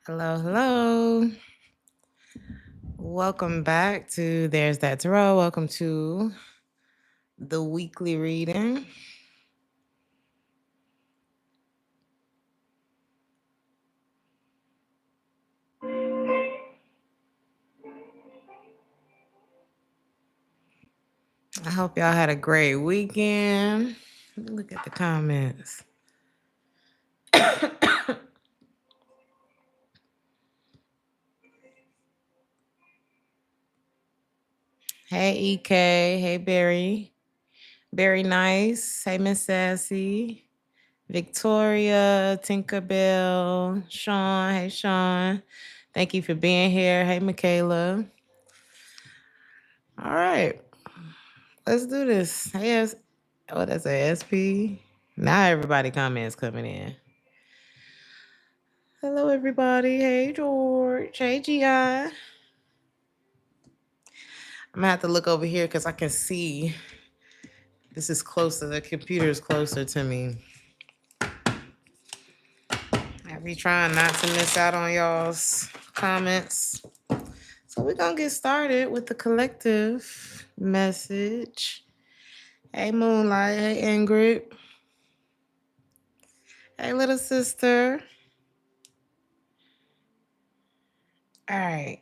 Hello, hello. Welcome back to There's That Tarot. Welcome to the weekly reading. I hope y'all had a great weekend. Let me look at the comments. Hey, EK. Hey, Barry. Very nice. Hey, Miss Sassy. Victoria, Tinkerbell, Sean. Hey, Sean. Thank you for being here. Hey, Michaela. All right. Let's do this. Hey, oh, that's a SP. Now everybody comments coming in. Hello, everybody. Hey, George. Hey, GI. I'm gonna have to look over here because I can see. This is closer. The computer is closer to me. I be trying not to miss out on y'all's comments. So we're gonna get started with the collective message. Hey, Moonlight. Hey, Ingrid. Hey, little sister. All right.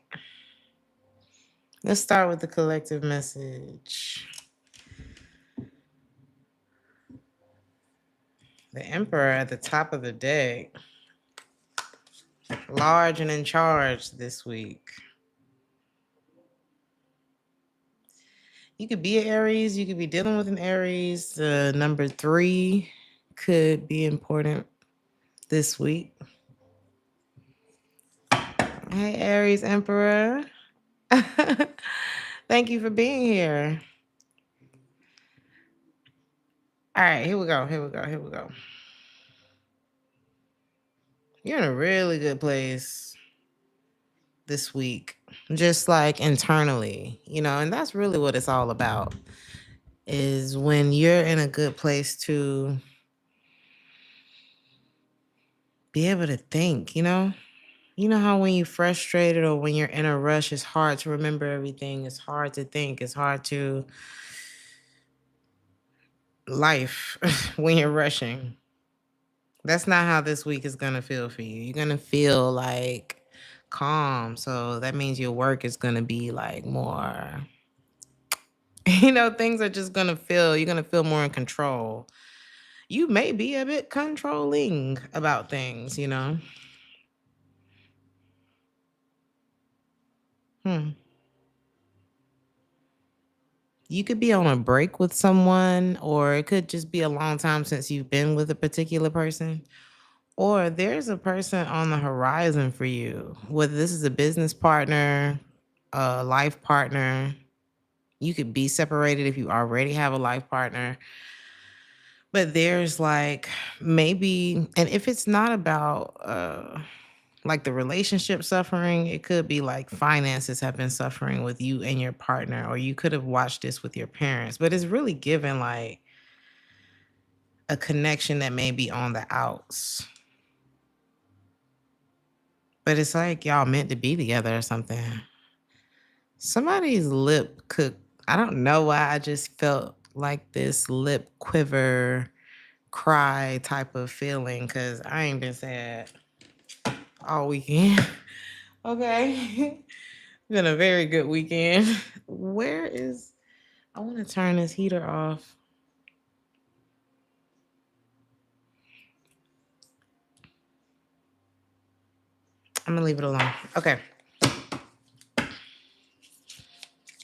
Let's start with the collective message. The Emperor at the top of the deck. Large and in charge this week. You could be an Aries. You could be dealing with an Aries. Number 3 could be important this week. Hey, Aries Emperor. Thank you for being here. All right, here we go. You're in a really good place this week, just like internally, and that's really what it's all about, is when you're in a good place to be able to think, You know how when you're frustrated or when you're in a rush, it's hard to remember everything. It's hard to think. It's hard to life when you're rushing. That's not how this week is going to feel for you. You're going to feel like calm. So that means your work is going to be like more, things are just going to you're going to feel more in control. You may be a bit controlling about things, You could be on a break with someone, or it could just be a long time since you've been with a particular person. Or there's a person on the horizon for you, whether this is a business partner, a life partner. You could be separated if you already have a life partner. But there's like maybe, and if it's not about like the relationship suffering, it could be like finances have been suffering with you and your partner, or you could have watched this with your parents. But it's really given like a connection that may be on the outs. But it's like y'all meant to be together or something. Somebody's lip could, I don't know why I just felt like this lip quiver, cry type of feeling, because I ain't been sad all weekend. Okay. Been a very good weekend. I want to turn this heater off. I'm going to leave it alone. Okay.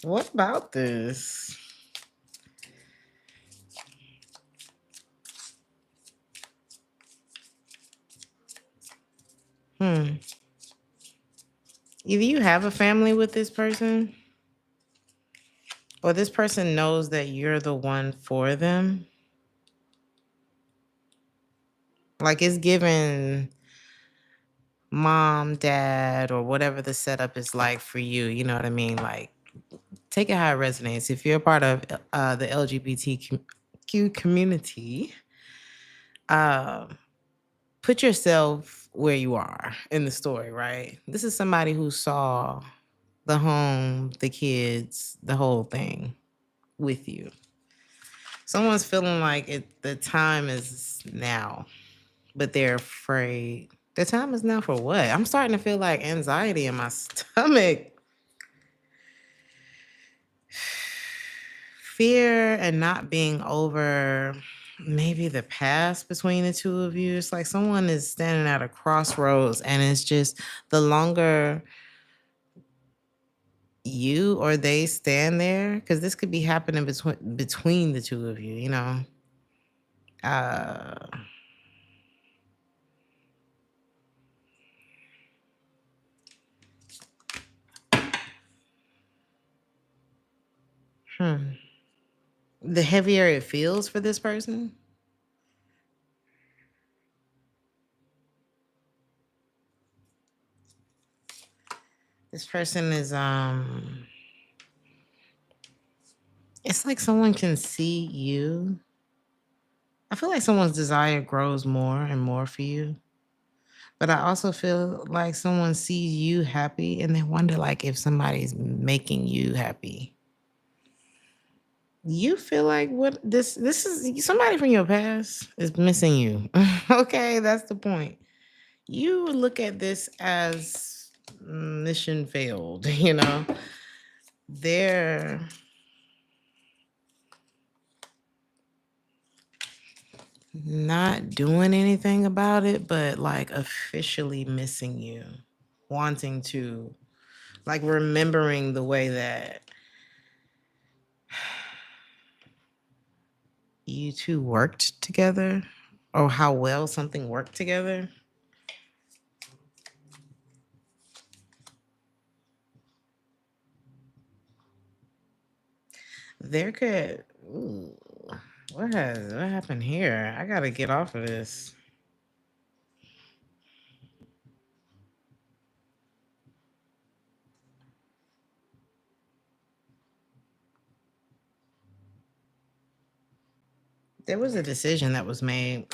What about this? Either you have a family with this person, or this person knows that you're the one for them. Like it's given mom, dad, or whatever the setup is like for you. You know what I mean? Like, take it how it resonates. If you're a part of the LGBTQ community, put yourself where you are in the story, right? This is somebody who saw the home, the kids, the whole thing with you. Someone's feeling like the time is now, but they're afraid. The time is now for what? I'm starting to feel like anxiety in my stomach. Fear and not being over maybe the past between the two of you. It's like someone is standing at a crossroads, and it's just the longer you or they stand there, because this could be happening between the two of you, you know. Uh hmm. The heavier it feels for this person, this person is it's like someone can see you. I feel like someone's desire grows more and more for you. But I also feel like someone sees you happy and they wonder like if somebody's making you happy. You feel like what this is somebody from your past is missing you. Okay, that's the point. You look at this as mission failed, you know. They're not doing anything about it, but like officially missing you, wanting to, like remembering the way that you two worked together or how well something worked together. There could ooh, what happened here? I gotta get off of this. There was a decision that was made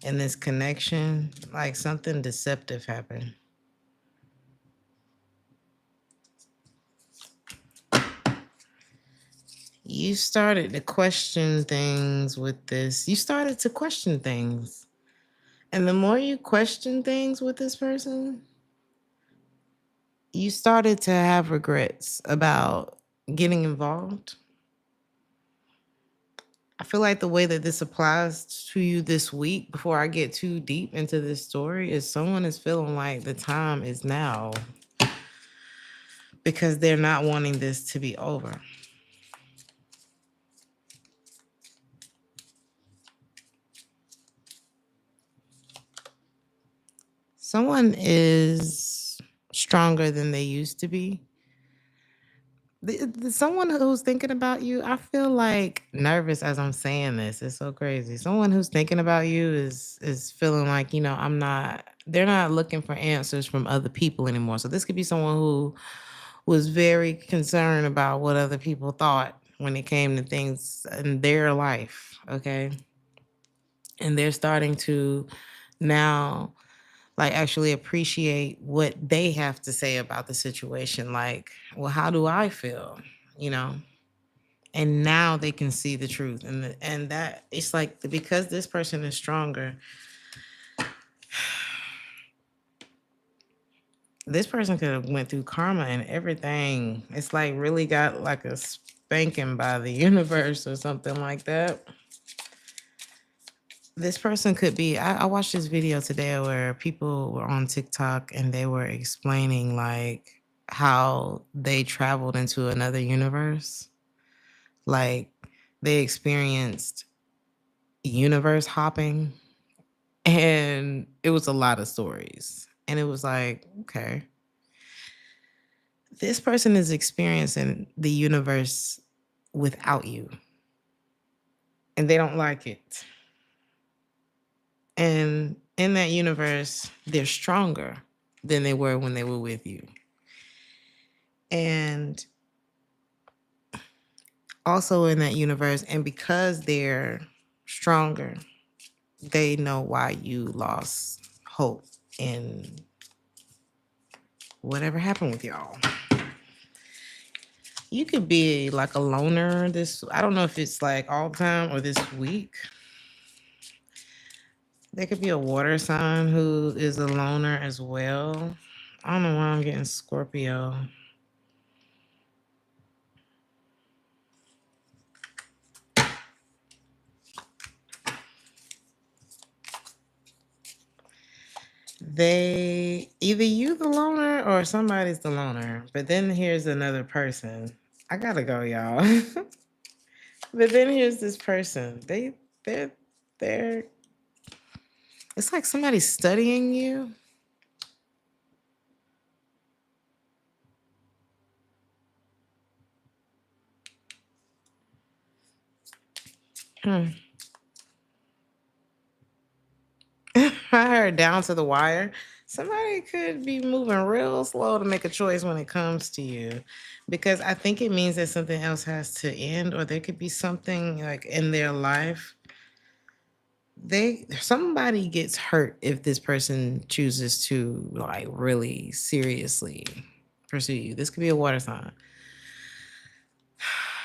in this connection, like something deceptive happened. You started to question things with this. You started to question things. And the more you question things with this person, you started to have regrets about getting involved. I feel like the way that this applies to you this week, before I get too deep into this story, is someone is feeling like the time is now because they're not wanting this to be over. Someone is stronger than they used to be. Someone who's thinking about you, I feel like nervous as I'm saying this. It's so crazy. Someone who's thinking about you is feeling like, you know, they're not looking for answers from other people anymore. So this could be someone who was very concerned about what other people thought when it came to things in their life. Okay. And they're starting to now like actually appreciate what they have to say about the situation. Like, well, how do I feel? You know? And now they can see the truth. And that it's like because this person is stronger, this person could have went through karma and everything. It's like really got like a spanking by the universe or something like that. This person could be, I watched this video today where people were on TikTok and they were explaining like how they traveled into another universe. Like they experienced universe hopping, and it was a lot of stories. And it was like, okay, this person is experiencing the universe without you, and they don't like it. And in that universe, they're stronger than they were when they were with you. And also in that universe, and because they're stronger, they know why you lost hope in whatever happened with y'all. You could be like a loner I don't know if it's like all the time or this week. There could be a water sign who is a loner as well. I don't know why I'm getting Scorpio. Either you the loner or somebody's the loner. But then here's another person. I gotta go, y'all. But then here's this person. They're it's like somebody's studying you. Hmm. I heard down to the wire. Somebody could be moving real slow to make a choice when it comes to you, because I think it means that something else has to end, or there could be something like in their life. Somebody gets hurt if this person chooses to like really seriously pursue you. This could be a water sign.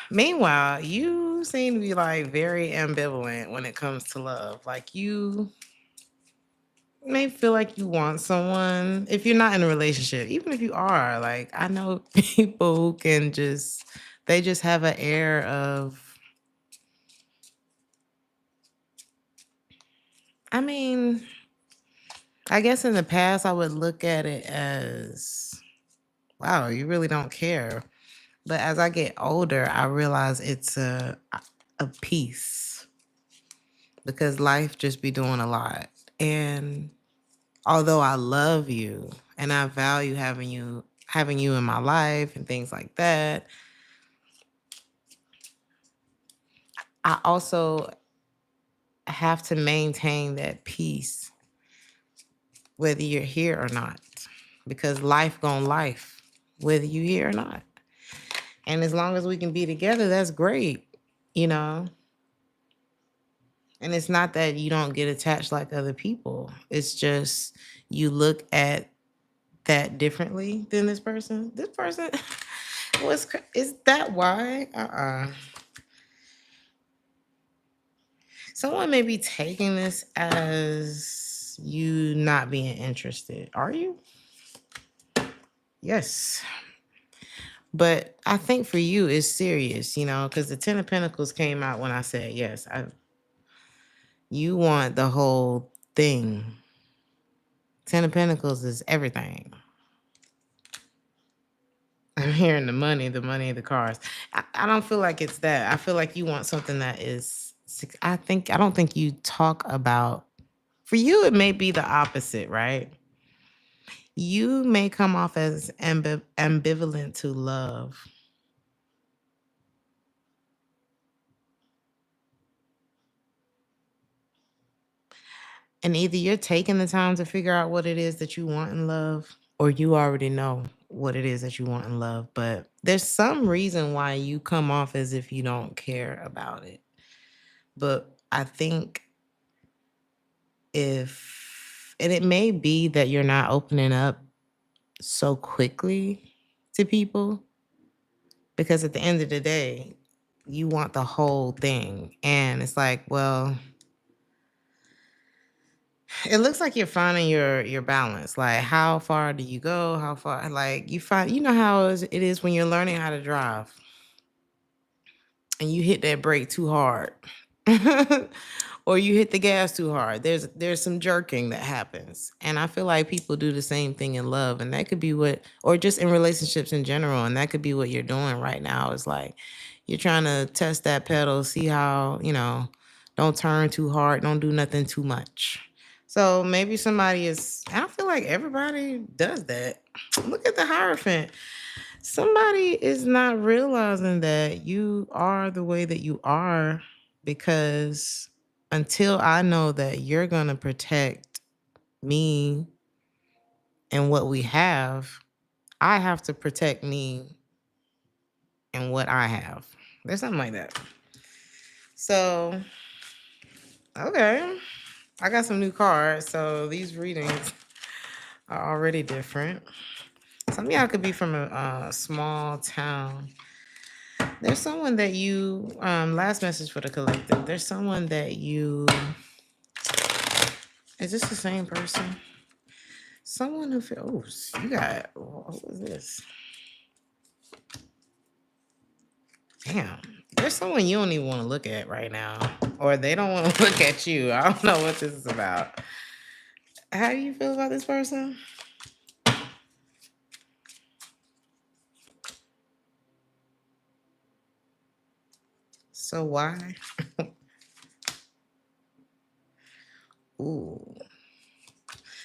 Meanwhile, you seem to be like very ambivalent when it comes to love. Like you may feel like you want someone if you're not in a relationship. Even if you are, like I know people who can they just have an air of, I mean, I guess in the past I would look at it as, wow, you really don't care. But as I get older, I realize it's a peace, because life just be doing a lot. And although I love you and I value having you in my life and things like that, I also have to maintain that peace whether you're here or not, because life gonna life whether you here or not. And as long as we can be together, that's great, you know. And it's not that you don't get attached like other people. It's just you look at that differently than this person. This person is that why? Someone may be taking this as you not being interested. Are you? Yes. But I think for you it's serious, because the 10 of Pentacles came out when I said yes. You want the whole thing. 10 of Pentacles is everything. I'm hearing the money, the cars. I don't feel like it's that. I feel like you want something that is, I don't think you talk about, for you, it may be the opposite, right? You may come off as ambivalent to love. And either you're taking the time to figure out what it is that you want in love, or you already know what it is that you want in love. But there's some reason why you come off as if you don't care about it. But I think and it may be that you're not opening up so quickly to people, because at the end of the day, you want the whole thing. And it's like, well, it looks like you're finding your balance. Like, how far do you go? How far? Like, you know how it is when you're learning how to drive and you hit that brake too hard, or you hit the gas too hard. There's some jerking that happens, and I feel like people do the same thing in love, and that could be or just in relationships in general, and that could be what you're doing right now. Is like you're trying to test that pedal, see how don't turn too hard, don't do nothing too much. So maybe somebody I feel like everybody does that. Look at the Hierophant. Somebody is not realizing that you are the way that you are, because until I know that you're going to protect me and what we have, I have to protect me and what I have. There's something like that. So, okay. I got some new cards, so these readings are already different. Some of y'all could be from a small town. There's someone that you, last message for the collective. There's someone that you, is this the same person? Someone who feels, oh, you got, who is this? Damn. There's someone you don't even want to look at right now, or they don't want to look at you. I don't know what this is about. How do you feel about this person? So why? Ooh.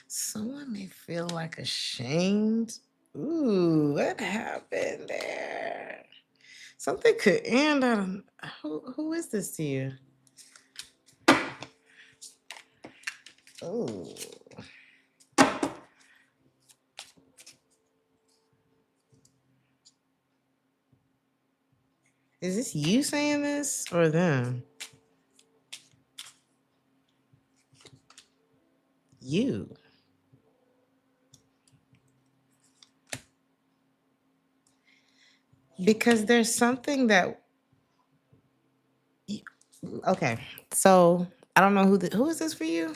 Someone may feel like ashamed. Ooh, what happened there? Something could end on. Who is this to you? Ooh. Is this you saying this or them? You. Because there's something that. Okay, so I don't know who is this for you?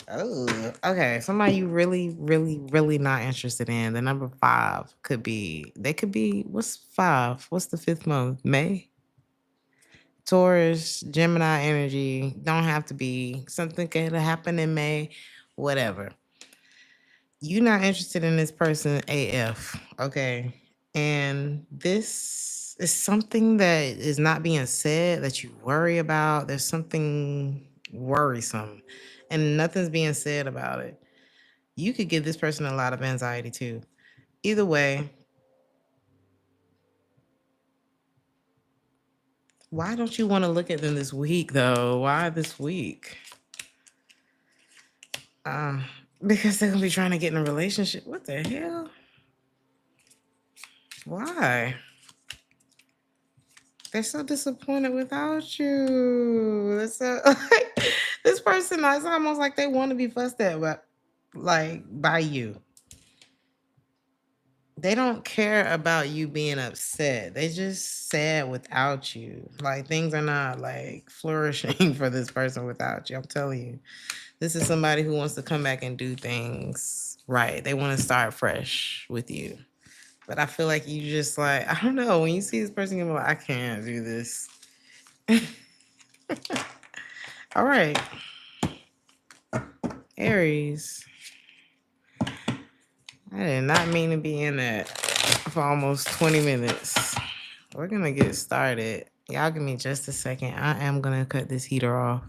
Oh, okay. Somebody you really, really, really not interested in. The number 5 could be. They could be. What's 5? What's the 5th month? May. Taurus, Gemini energy. Don't have to be. Something could happen in May. Whatever. You're not interested in this person AF. Okay. And this is something that is not being said that you worry about. There's something worrisome and nothing's being said about it. You could give this person a lot of anxiety too. Either way, why don't you want to look at them this week though? Why this week? Uh, because they're gonna be trying to get in a relationship. What the hell? Why? They're so disappointed without you. They're so, like, this person, it's almost like they want to be fussed at, but like by you. They don't care about you being upset. They just sad without you. Like things are not like flourishing for this person without you. I'm telling you. This is somebody who wants to come back and do things right. They want to start fresh with you. But I feel like you just like, I don't know, when you see this person, you're like, I can't do this. All right. Aries. I did not mean to be in that for almost 20 minutes. We're going to get started. Y'all give me just a second. I am going to cut this heater off.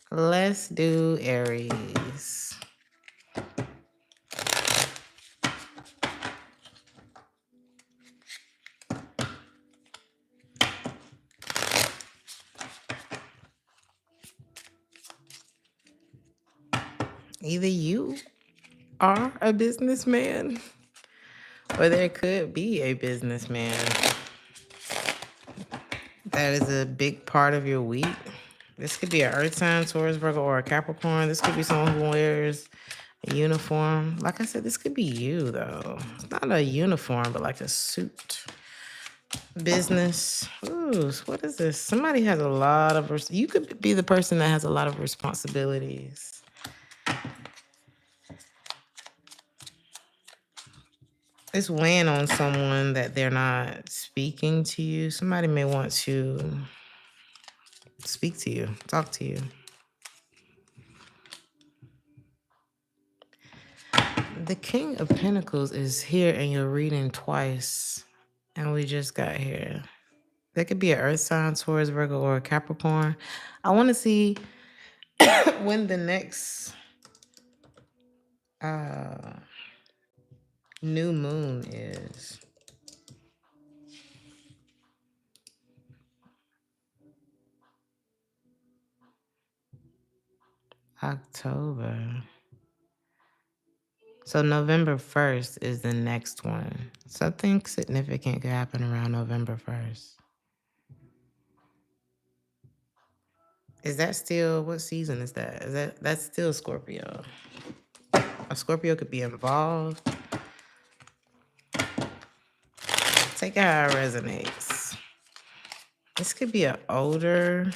Let's do Aries. Either you are a businessman or there could be a businessman. That is a big part of your week. This could be an earth sign, Taurus, Virgo, or a Capricorn. This could be someone who wears a uniform. Like I said, this could be you, though. It's not a uniform, but like a suit. Business. Ooh, what is this? Somebody has a lot of... You could be the person that has a lot of responsibilities. It's weighing on someone that they're not speaking to you. Somebody may want to speak to you, talk to you. The King of Pentacles is here and you're reading twice. And we just got here. That could be an earth sign, Taurus, Virgo, or a Capricorn. I want to see when the next new moon is. October. So November 1st is the next one. Something significant could happen around November 1st. Is that still, what season is that? That's still Scorpio? A Scorpio could be involved. Take it how it resonates. This could be an older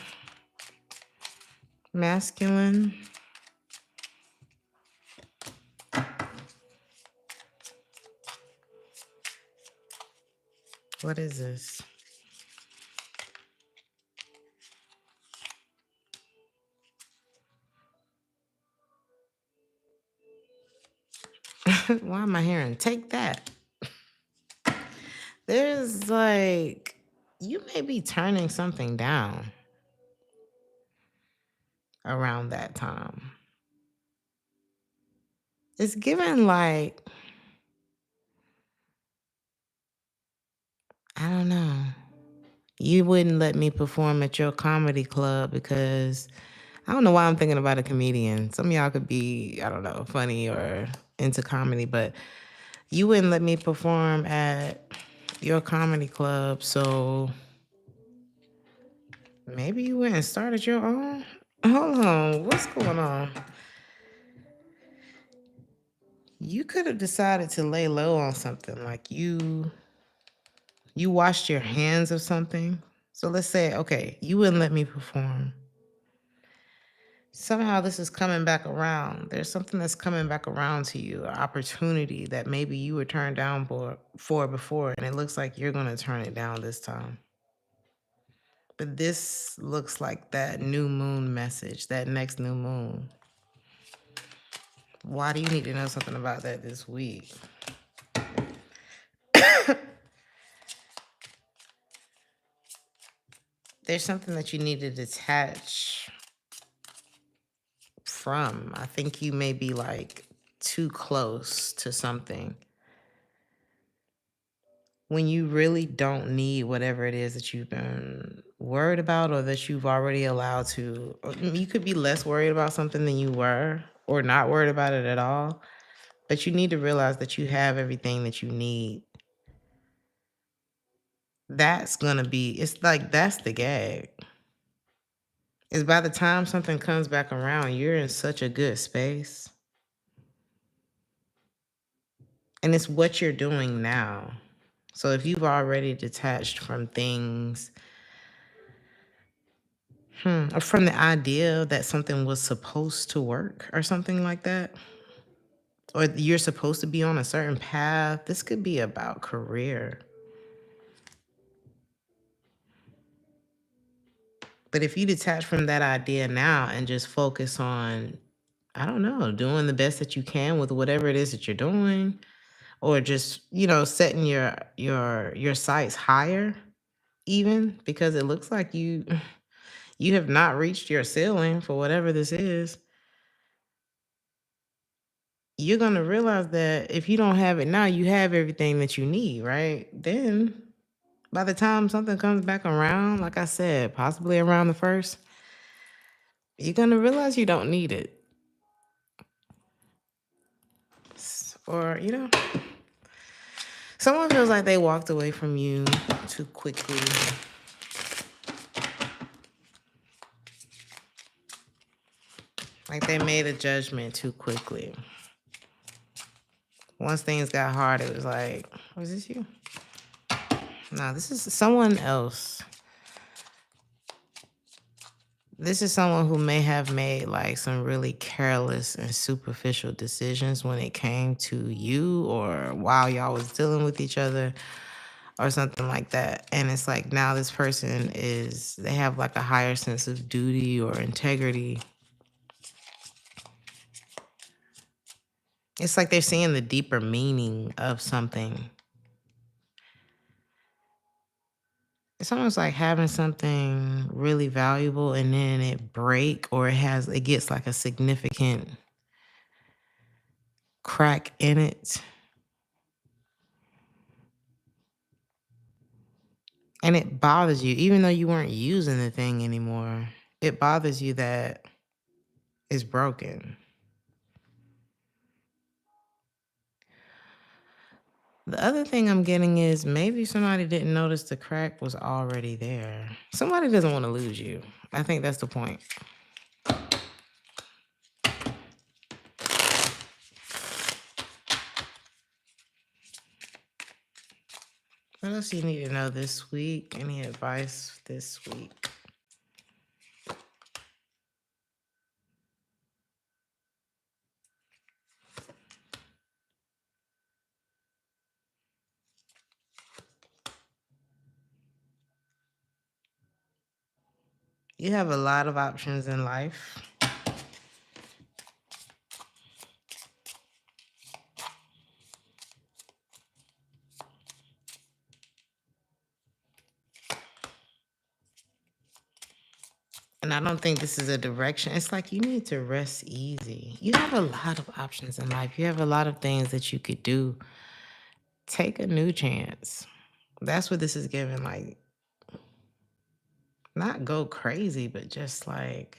masculine. What is this? Why am I hearing? Take that. There's like, you may be turning something down around that time. It's given like, I don't know. You wouldn't let me perform at your comedy club because I don't know why I'm thinking about a comedian. Some of y'all could be, I don't know, funny or into comedy, but you wouldn't let me perform at your comedy club. So maybe you went and started your own. Hold on, what's going on? You could have decided to lay low on something, like you washed your hands of something. So let's say, okay, you wouldn't let me perform. Somehow this is coming back around. There's something that's coming back around to you, an opportunity that maybe you were turned down for before, and it looks like you're going to turn it down this time. But this looks like that new moon message, that next new moon. Why do you need to know something about that this week? There's something that you need to detach from. I think you may be like too close to something when you really don't need whatever it is that you've been worried about or that you've already allowed to. You could be less worried about something than you were or not worried about it at all. But you need to realize that you have everything that you need. That's going to be, it's like, that's the gag. Is by the time something comes back around, you're in such a good space. And it's what you're doing now. So if you've already detached from things, or from the idea that something was supposed to work or something like that, or you're supposed to be on a certain path, this could be about career. But if you detach from that idea now and just focus on, I don't know, doing the best that you can with whatever it is that you're doing, or just, setting your sights higher, even because it looks like you You have not reached your ceiling for whatever this is. You're going to realize that if you don't have it now, you have everything that you need, right? Then by the time something comes back around, like I said, possibly around the first, you're going to realize you don't need it. Or, someone feels like they walked away from you too quickly. Like they made a judgment too quickly. Once things got hard, it was like, was this you? No, this is someone else. This is someone who may have made like some really careless and superficial decisions when it came to you or while y'all was dealing with each other or something like that. And it's like now this person they have like a higher sense of duty or integrity. It's like they're seeing the deeper meaning of something. It's almost like having something really valuable and then it break or it gets like a significant crack in it. And it bothers you, even though you weren't using the thing anymore. It bothers you that it's broken. The other thing I'm getting is maybe somebody didn't notice the crack was already there. Somebody doesn't want to lose you. I think that's the point. What else do you need to know this week? Any advice this week? You have a lot of options in life. And I don't think this is a direction. It's like you need to rest easy. You have a lot of options in life. You have a lot of things that you could do. Take a new chance. That's what this is giving. Like, not go crazy, but just like,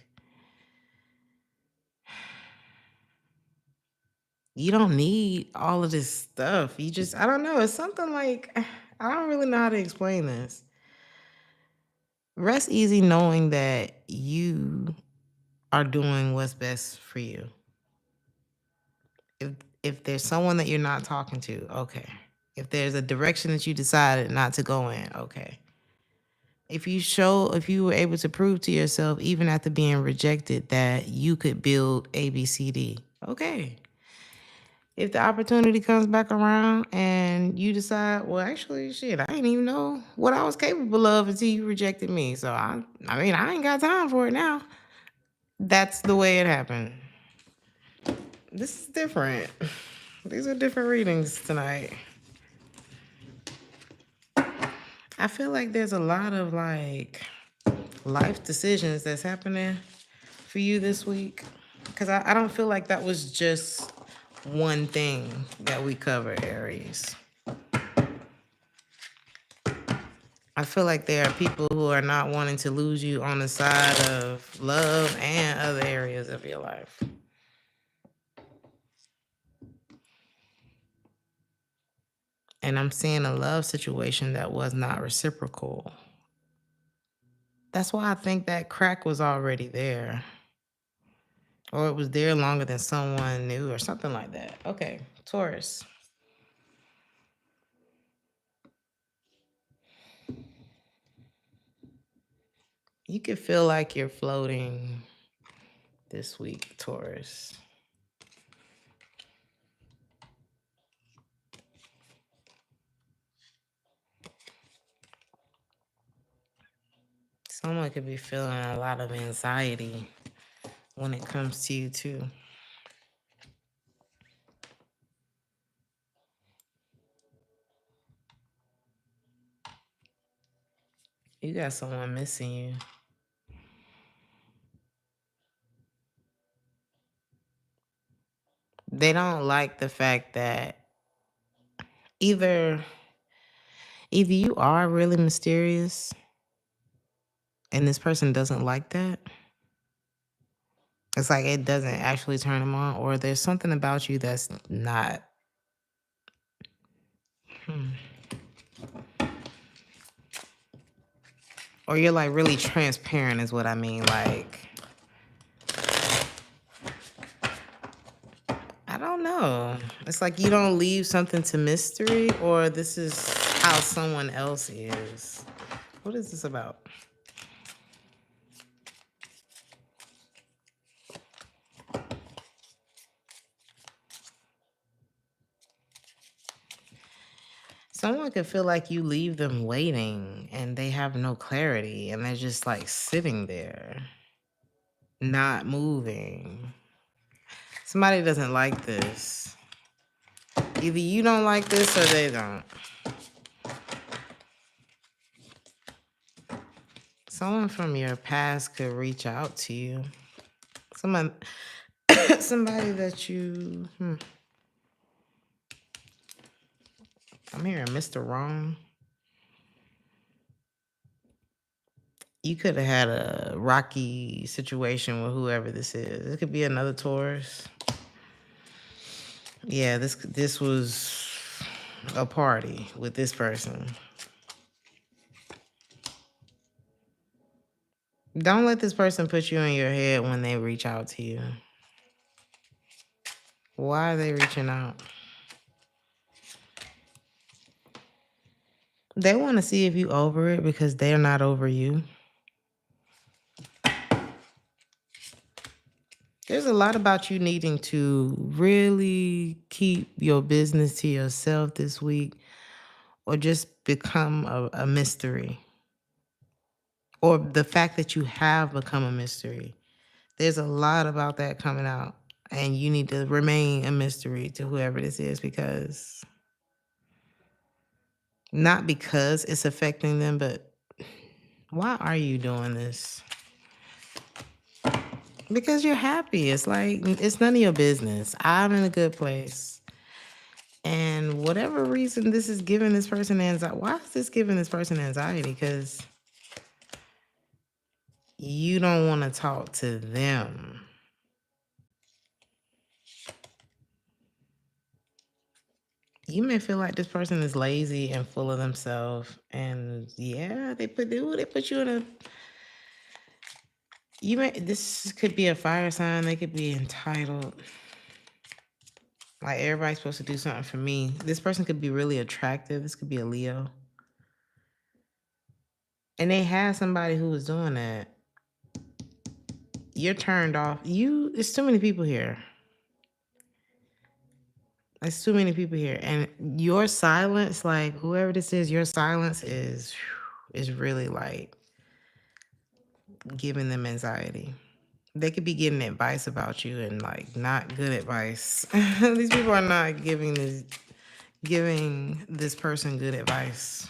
you don't need all of this stuff. I don't know. It's something like, I don't really know how to explain this. Rest easy knowing that you are doing what's best for you. If there's someone that you're not talking to, okay. If there's a direction that you decided not to go in, okay. If you were able to prove to yourself, even after being rejected, that you could build A, B, C, D, okay. If the opportunity comes back around and you decide, well, actually, shit, I didn't even know what I was capable of until you rejected me. So, I ain't got time for it now. That's the way it happened. This is different. These are different readings tonight. I feel like there's a lot of like life decisions that's happening for you this week. Because I don't feel like that was just one thing that we covered, Aries. I feel like there are people who are not wanting to lose you on the side of love and other areas of your life. And I'm seeing a love situation that was not reciprocal. That's why I think that crack was already there. Or it was there longer than someone knew or something like that. Okay, Taurus. You could feel like you're floating this week, Taurus. Someone could be feeling a lot of anxiety when it comes to you, too. You got someone missing you. They don't like the fact that either either you are really mysterious and this person doesn't like that. It's like it doesn't actually turn them on, or there's something about you that's not. Hmm. Or you're like really transparent is what I mean. Like, I don't know. It's like you don't leave something to mystery, or this is how someone else is. What is this about? Someone could feel like you leave them waiting and they have no clarity and they're just like sitting there, not moving. Somebody doesn't like this. Either you don't like this or they don't. Someone from your past could reach out to you. Someone, somebody that you, I'm hearing Mr. Wrong. You could have had a rocky situation with whoever this is. It could be another Taurus. Yeah, this was a party with this person. Don't let this person put you in your head when they reach out to you. Why are they reaching out? They want to see if you over it because they're not over you. There's a lot about you needing to really keep your business to yourself this week, or just become a mystery, or the fact that you have become a mystery. There's a lot about that coming out, and you need to remain a mystery to whoever this is, because not because it's affecting them, but why are you doing this? Because you're happy. It's like, it's none of your business. I'm in a good place. And whatever reason this is giving this person anxiety, why is this giving this person anxiety? Because you don't want to talk to them. You may feel like this person is lazy and full of themselves. And yeah, they put you in a, this could be a fire sign. They could be entitled. Like, everybody's supposed to do something for me. This person could be really attractive. This could be a Leo. And they had somebody who was doing that. You're turned off. It's too many people here. There's too many people here. And your silence, like whoever this is, your silence is really like giving them anxiety. They could be getting advice about you and like not good advice. These people are not giving this person good advice.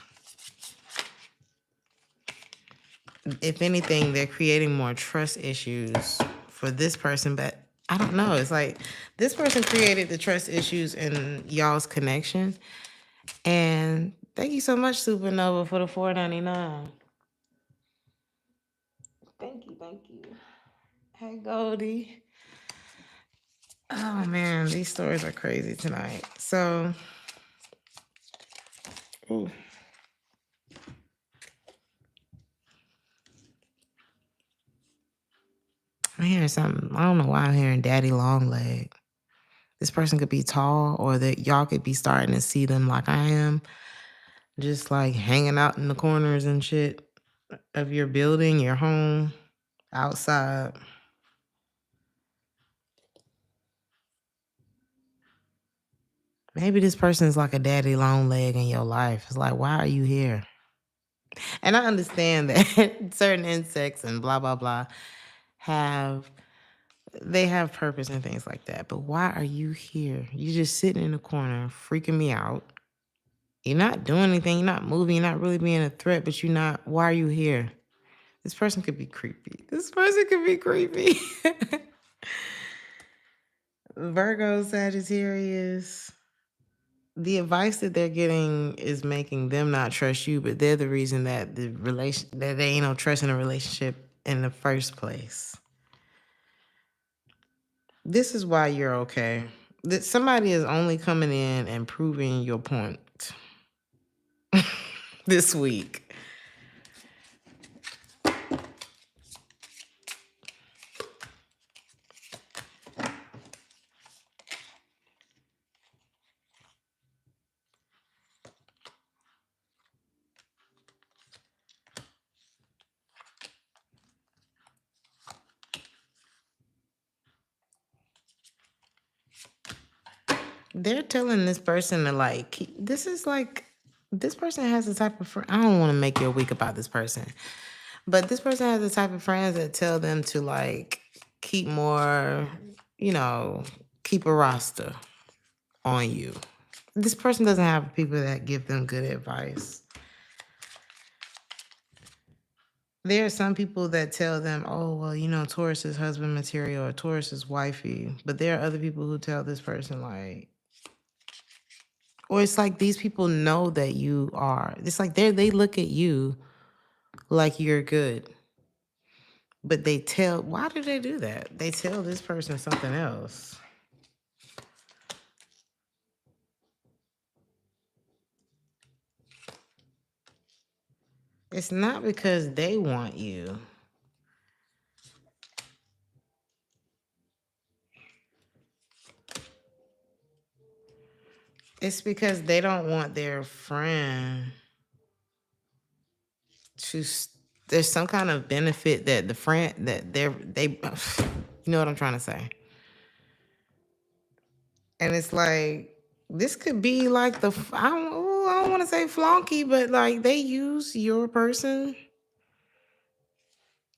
If anything, they're creating more trust issues for this person, but I don't know. It's like this person created the trust issues in y'all's connection. And thank you so much, Supernova, for the $4.99. Thank you, thank you. Hey, Goldie. Oh man, these stories are crazy tonight. So, ooh. I'm hearing something. I don't know why I'm hearing Daddy Longleg. This person could be tall, or that y'all could be starting to see them like I am, just like hanging out in the corners and shit of your building, your home, outside. Maybe this person is like a daddy long leg in your life. It's like, why are you here? And I understand that certain insects and blah, blah, blah have purpose and things like that. But why are you here? You're just sitting in the corner freaking me out. You're not doing anything. You're not moving. You're not really being a threat, but you're not. Why are you here? This person could be creepy. This person could be creepy. Virgo, Sagittarius. The advice that they're getting is making them not trust you, but they're the reason that that they ain't no trust in a relationship in the first place. This is why you're okay. That somebody is only coming in and proving your point this week. They're telling this person to this is like, this person has the type of friend. I don't want to make you a week about this person, but this person has the type of friends that tell them to keep more, keep a roster on you. This person doesn't have people that give them good advice. There are some people that tell them, oh, well, Taurus is husband material or Taurus is wifey. But there are other people who tell this person or it's like these people know that you are. It's like they look at you like you're good. But why do they do that? They tell this person something else. It's not because they want you. It's because they don't want their friend to. There's some kind of benefit that the friend that they. You know what I'm trying to say? And it's like this could be like I don't want to say flunky, but like they use your person.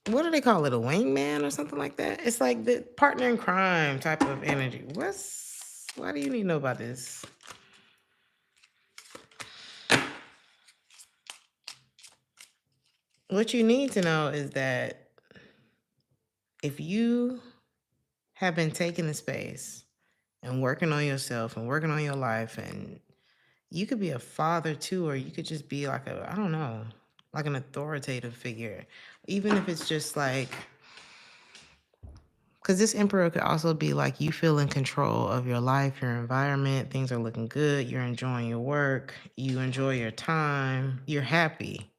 What do they call it? A wingman or something like that? It's like the partner in crime type of energy. Why do you need to know about this? What you need to know is that if you have been taking the space and working on yourself and working on your life, and you could be a father too, or you could just be like I don't know, like an authoritative figure, even if it's just because this emperor could also be like you feel in control of your life, your environment, things are looking good, you're enjoying your work, you enjoy your time, you're happy.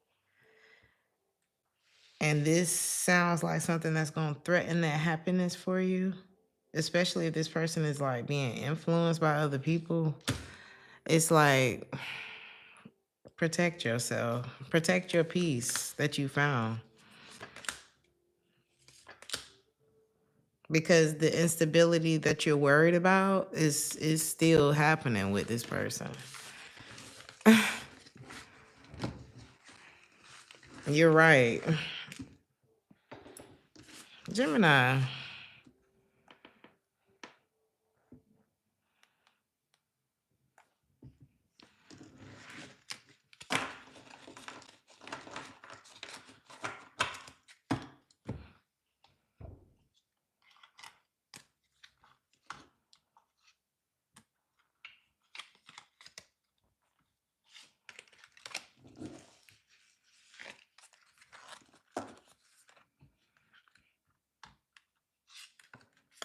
And this sounds like something that's going to threaten that happiness for you, especially if this person is like being influenced by other people. It's like, protect yourself, protect your peace that you found. Because the instability that you're worried about is still happening with this person. You're right. Gemini.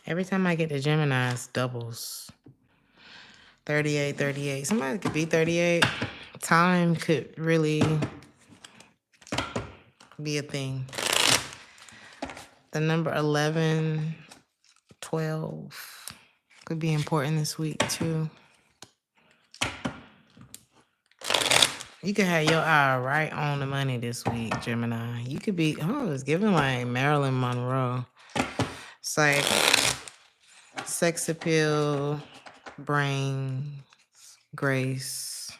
Every time I get the Gemini, it's doubles. 38, 38. Somebody could be 38. Time could really be a thing. The number 11, 12 could be important this week too. You could have your eye right on the money this week, Gemini. You could be, it's giving like Marilyn Monroe. It's like sex appeal, brain, grace.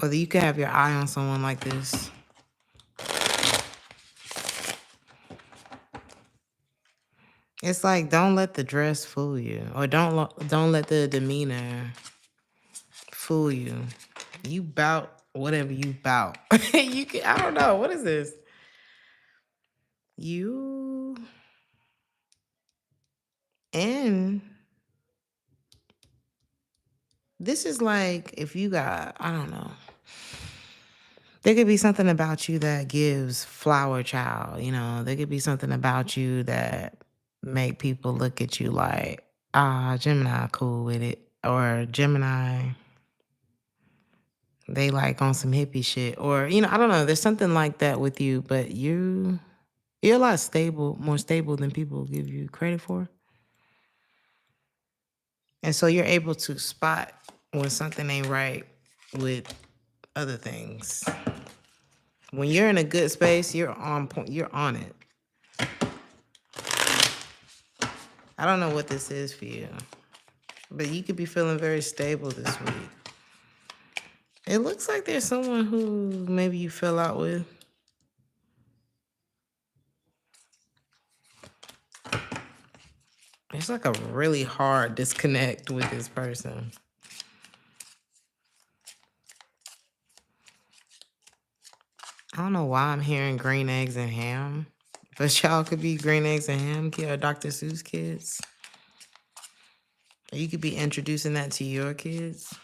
Or you could have your eye on someone like this. It's like, don't let the dress fool you, or don't let the demeanor fool you. You bout whatever you bout. I don't know, what is this? You And this is like if you got, I don't know, there could be something about you that gives flower child, there could be something about you that make people look at you like, Gemini cool with it. Or Gemini, they like on some hippie shit. Or, I don't know, there's something like that with you, but you're a lot more stable than people give you credit for. And so you're able to spot when something ain't right with other things. When you're in a good space, you're on point, you're on it. I don't know what this is for you, but you could be feeling very stable this week. It looks like there's someone who maybe you fell out with. It's like a really hard disconnect with this person. I don't know why I'm hearing green eggs and ham, but y'all could be green eggs and ham kid or Dr. Seuss kids. Or you could be introducing that to your kids.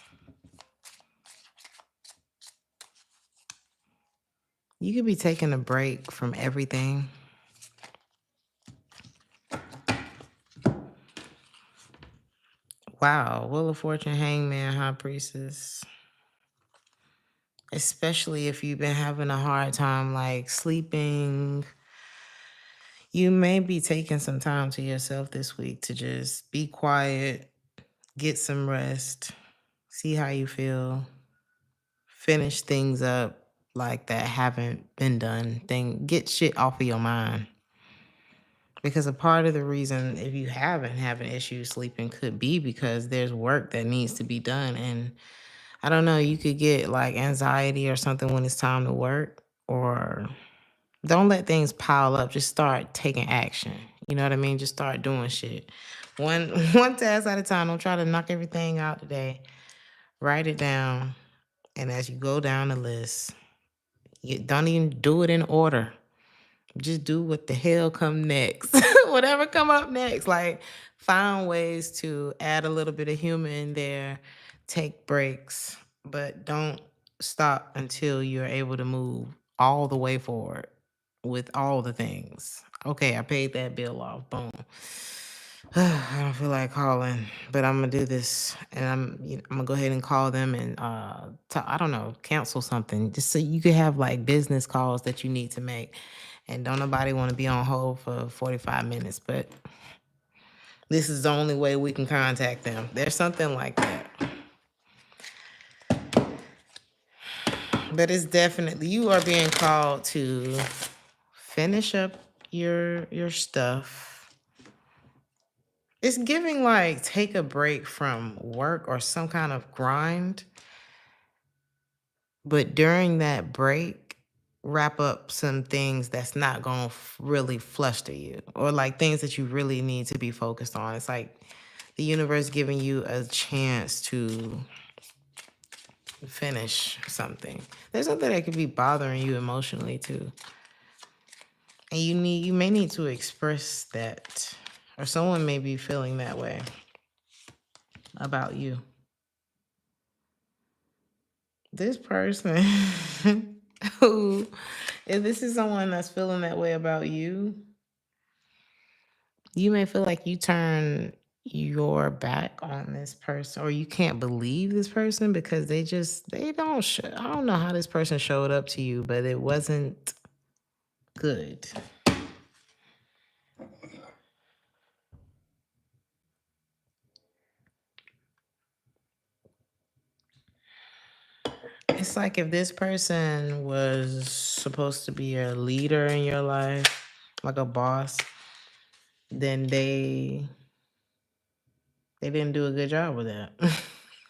You could be taking a break from everything. Wow, Wheel of Fortune, Hangman, High Priestess. Especially if you've been having a hard time like sleeping. You may be taking some time to yourself this week to just be quiet, get some rest, see how you feel, finish things up like that haven't been done. Get shit off of your mind. Because a part of the reason if you haven't having issues sleeping could be because there's work that needs to be done. And I don't know, you could get like anxiety or something when it's time to work, or don't let things pile up. Just start taking action. You know what I mean? Just start doing shit. One task at a time. Don't try to knock everything out today. Write it down. And as you go down the list, you don't even do it in order. Just do what the hell come next. Whatever come up next. Like find ways to add a little bit of humor in there. Take breaks, but don't stop until you're able to move all the way forward with all the things. Okay, I paid that bill off. Boom. I don't feel like calling, but I'm gonna do this, and I'm gonna go ahead and call them and I don't know, cancel something, just so you could have like business calls that you need to make, and don't nobody want to be on hold for 45 minutes, but this is the only way we can contact them. There's something like that, but it's definitely you are being called to finish up your stuff. It's giving like take a break from work or some kind of grind. But during that break, wrap up some things that's not going to really fluster you, or like things that you really need to be focused on. It's like the universe giving you a chance to finish something. There's something that could be bothering you emotionally too. And you may need to express that, or someone may be feeling that way about you. This person who, if this is someone that's feeling that way about you, you may feel like you turn your back on this person, or you can't believe this person because they don't I don't know how this person showed up to you, but it wasn't good. It's like if this person was supposed to be a leader in your life, like a boss, then they didn't do a good job with that.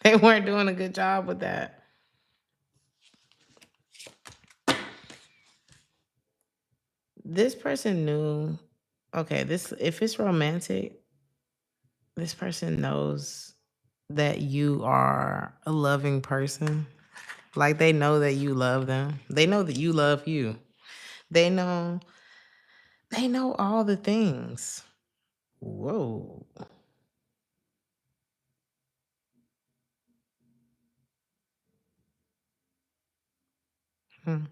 They weren't doing a good job with that. This person knew, okay, if it's romantic, this person knows that you are a loving person. Like they know that you love them. They know that you love you. They know all the things. Whoa. Hmm.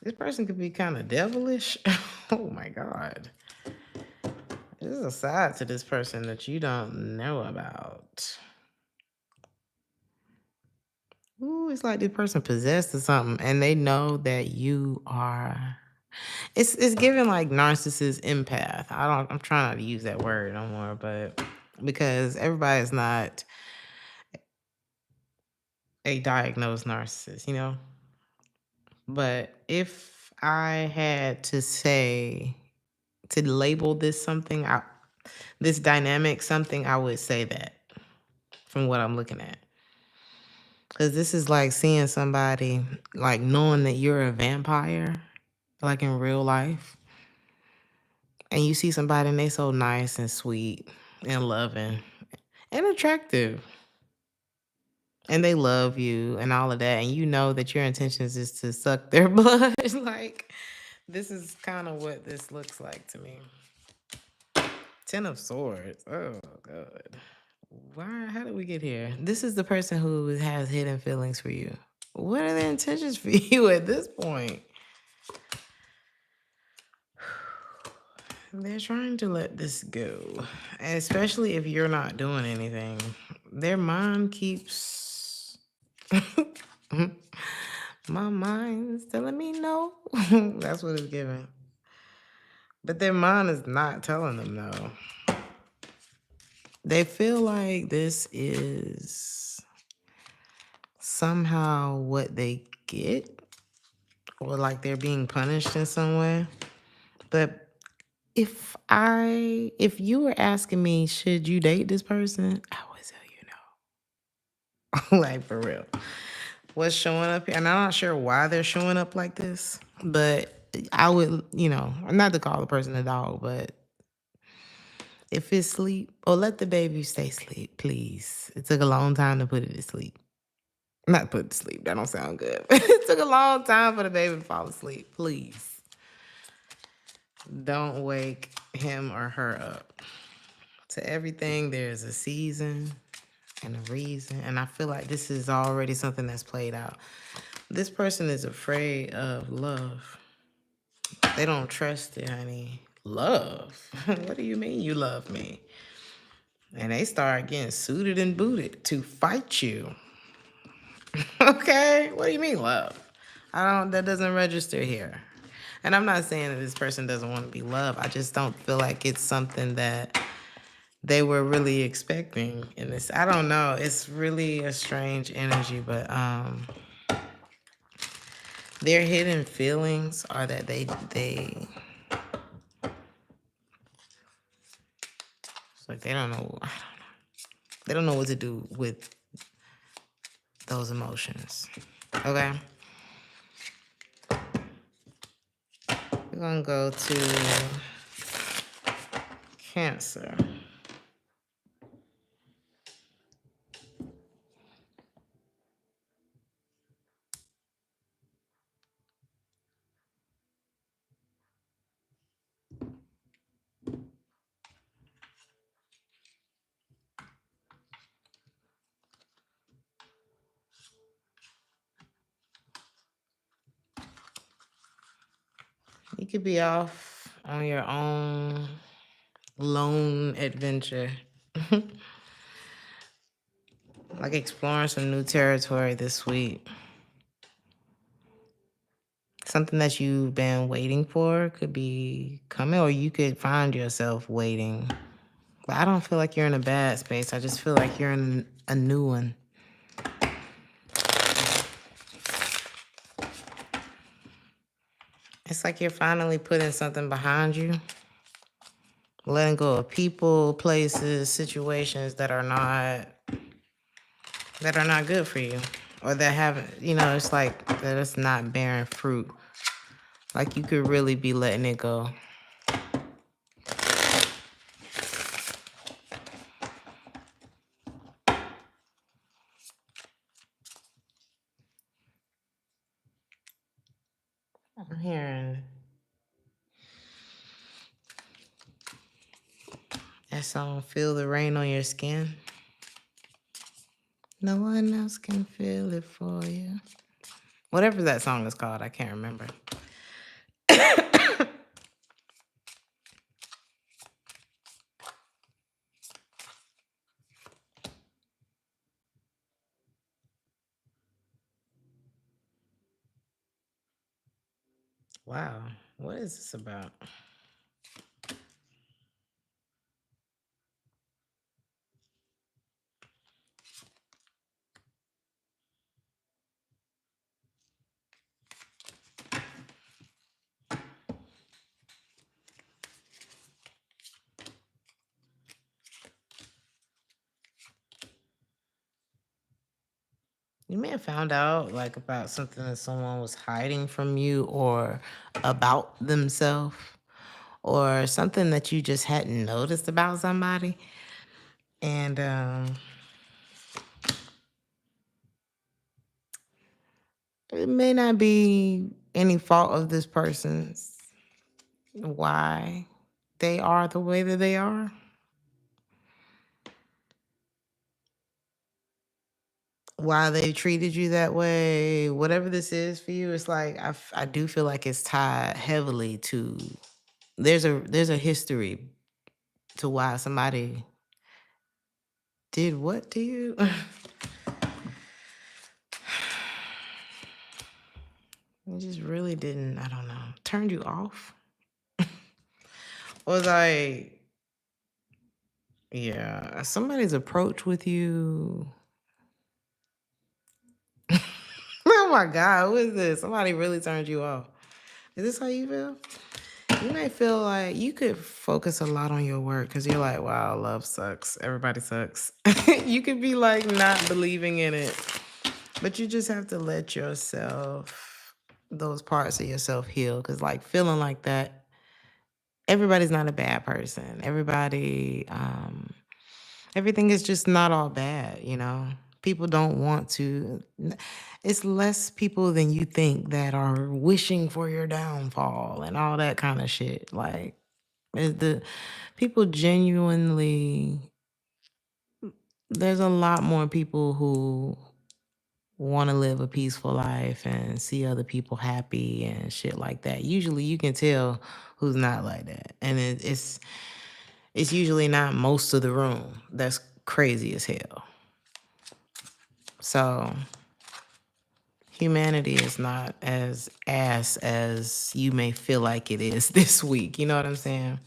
This person could be kind of devilish. Oh my God. There's a side to this person that you don't know about. Ooh, it's like this person possessed or something, and they know that you are. It's giving like narcissist empath. I'm trying not to use that word no more, but because everybody is not a diagnosed narcissist, you know. But if I had to say to label this something, this dynamic something, I would say that from what I'm looking at. Because this is like seeing somebody, like knowing that you're a vampire, like in real life. And you see somebody and they so nice and sweet and loving and attractive. And they love you and all of that. And you know that your intentions is to suck their blood. Like, this is kind of what this looks like to me. Ten of Swords. Oh, God. Why? How did we get here? This is the person who has hidden feelings for you. What are their intentions for you at this point? They're trying to let this go, and especially if you're not doing anything. Their mind keeps. My mind's telling me no. That's what it's giving. But their mind is not telling them no. They feel like this is somehow what they get, or like they're being punished in some way. But if you were asking me, should you date this person, I would tell you no. Like, for real. What's showing up here, and I'm not sure why they're showing up like this, but I would, not to call the person a dog, but if it's sleep, or let the baby stay asleep, please. It took a long time to put it to sleep. Not put it to sleep. That don't sound good. It took a long time for the baby to fall asleep. Please don't wake him or her up. To everything, there's a season and a reason. And I feel like this is already something that's played out. This person is afraid of love. They don't trust it, honey. Love? What do you mean you love me? And they start getting suited and booted to fight you. Okay? What do you mean love? That doesn't register here. And I'm not saying that this person doesn't want to be loved. I just don't feel like it's something that they were really expecting in this. I don't know. It's really a strange energy, but their hidden feelings are that they it's like they don't know. I don't know. They don't know what to do with those emotions. Okay. We're gonna go to Cancer. You could be off on your own lone adventure. Like exploring some new territory this week. Something that you've been waiting for could be coming, or you could find yourself waiting. But I don't feel like you're in a bad space. I just feel like you're in a new one. It's like you're finally putting something behind you, letting go of people, places, situations that are not good for you, or that haven't. It's like that it's not bearing fruit. Like you could really be letting it go. I'm hearing That song, Feel the Rain on Your Skin. No one else can feel it for you. Whatever that song is called, I can't remember. Wow, what is this about? You may have found out like about something that someone was hiding from you or about themselves or something that you just hadn't noticed about somebody. And it may not be any fault of this person's why they are the way that they are. Why they treated you that way, whatever this is for you, it's like I do feel like it's tied heavily to there's a history to why somebody did what to you. It just really didn't, I don't know, turned you off. Was like, yeah, somebody's approach with you. Oh my God, who is this? Somebody really turned you off. Is this how you feel? You may feel like you could focus a lot on your work because you're like, wow, love sucks. Everybody sucks. You could be like not believing in it, but you just have to let yourself, those parts of yourself heal. Because like feeling like that, everybody's not a bad person. Everything is just not all bad, you know? People don't want to. It's less people than you think that are wishing for your downfall and all that kind of shit. Like, the people genuinely, there's a lot more people who want to live a peaceful life and see other people happy and shit like that. Usually you can tell who's not like that. And it's usually not most of the room. That's crazy as hell. So humanity is not as ass as you may feel like it is this week. You know what I'm saying?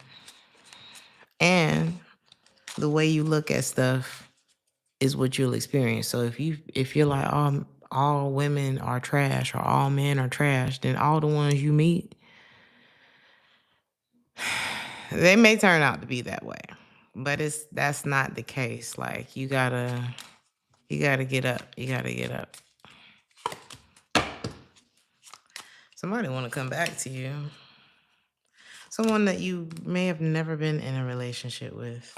And the way you look at stuff is what you'll experience. So if you're like, all women are trash or all men are trash, then all the ones you meet, they may turn out to be that way. But that's not the case. Like you gotta get up. You gotta get up. Somebody wanna come back to you. Someone that you may have never been in a relationship with.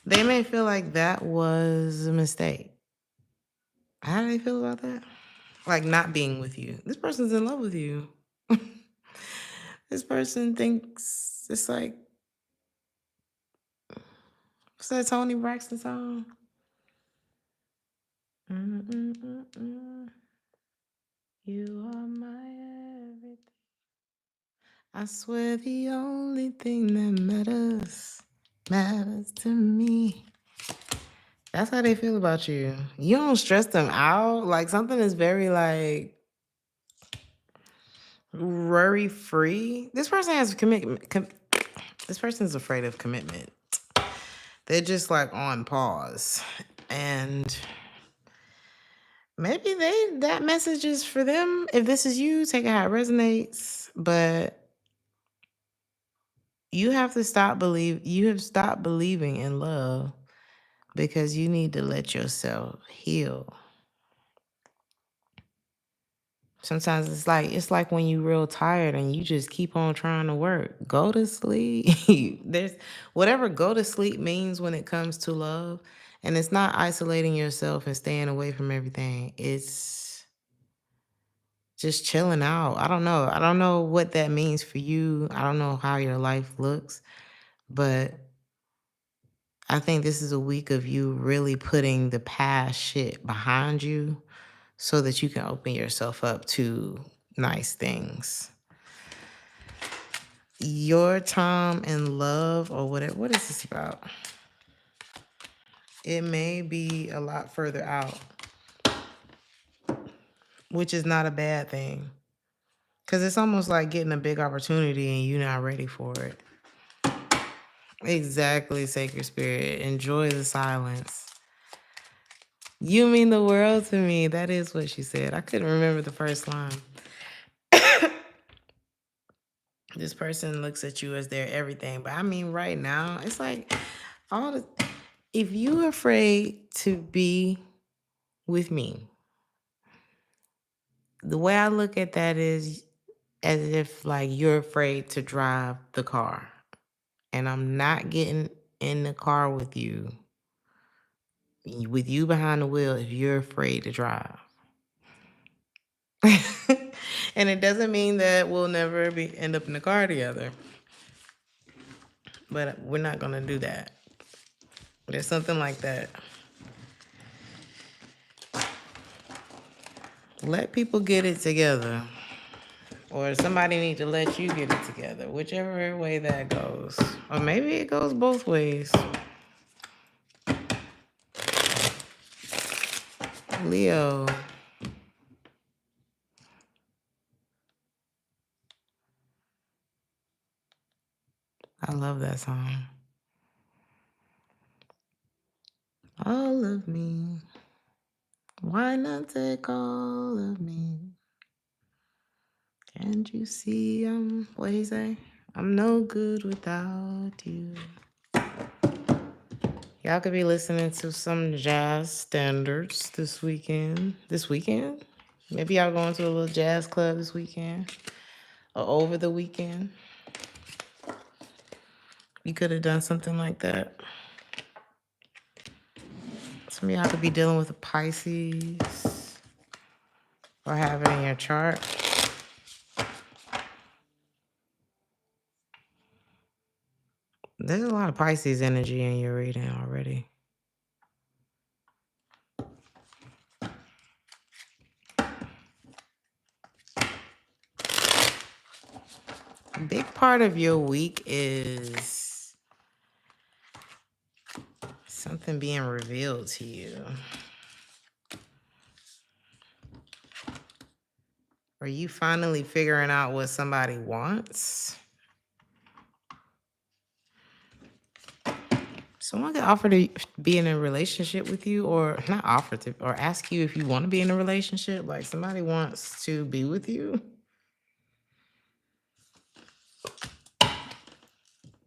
They may feel like that was a mistake. How do they feel about that? Like not being with you. This person's in love with you. This person thinks it's like, what's that Tony Braxton song? Mm-mm-mm-mm. You are my everything. I swear the only thing that matters to me. That's how they feel about you. You don't stress them out. Like something is very like worry free. This person has commitment. This person is afraid of commitment. They're just like on pause. And maybe that message is for them. If this is you, take it how it resonates. But you have to you have stopped believing in love because you need to let yourself heal. Sometimes it's like when you're real tired and you just keep on trying to work. Go to sleep. There's whatever go to sleep means when it comes to love. And it's not isolating yourself and staying away from everything. It's just chilling out. I don't know. I don't know what that means for you. I don't know how your life looks, but I think this is a week of you really putting the past shit behind you so that you can open yourself up to nice things. Your time in love or whatever. What is this about? It may be a lot further out, which is not a bad thing. Because it's almost like getting a big opportunity and you're not ready for it. Exactly, Sacred Spirit. Enjoy the silence. You mean the world to me. That is what she said. I couldn't remember the first line. This person looks at you as their everything. But I mean, right now, it's like if you're afraid to be with me, the way I look at that is as if like you're afraid to drive the car. And I'm not getting in the car with you behind the wheel if you're afraid to drive. And it doesn't mean that we'll never end up in the car together. But we're not going to do that. There's something like that. Let people get it together. Or somebody need to let you get it together. Whichever way that goes. Or maybe it goes both ways. Leo. I love that song. All of me. Why not take all of me? Can't you see what he say? I'm no good without you. Y'all could be listening to some jazz standards this weekend. Maybe y'all going to a little jazz club this weekend. Or over the weekend. You could have done something like that. Some of y'all could be dealing with a Pisces. Or have it in your chart. There's a lot of Pisces energy in your reading already. A big part of your week is something being revealed to you. Are you finally figuring out what somebody wants? Someone could offer to be in a relationship with you, or not offer to, or ask you if you want to be in a relationship. Like somebody wants to be with you.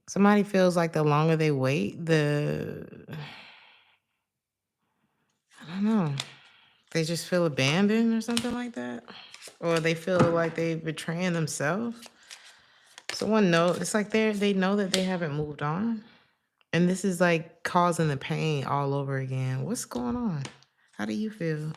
Somebody feels like the longer they wait, I don't know, they just feel abandoned or something like that. Or they feel like they're betraying themselves. Someone knows, it's like they know that they haven't moved on. And this is like causing the pain all over again. What's going on? How do you feel?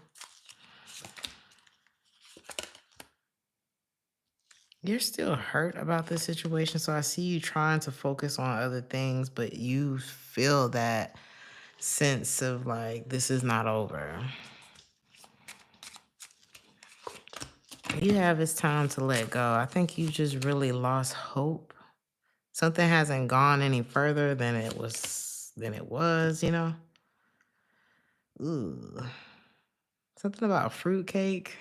You're still hurt about this situation. So I see you trying to focus on other things, but you feel that sense of like, this is not over. You have this time to let go. I think you just really lost hope. Something hasn't gone any further than it was, you know? Ooh. Something about fruitcake.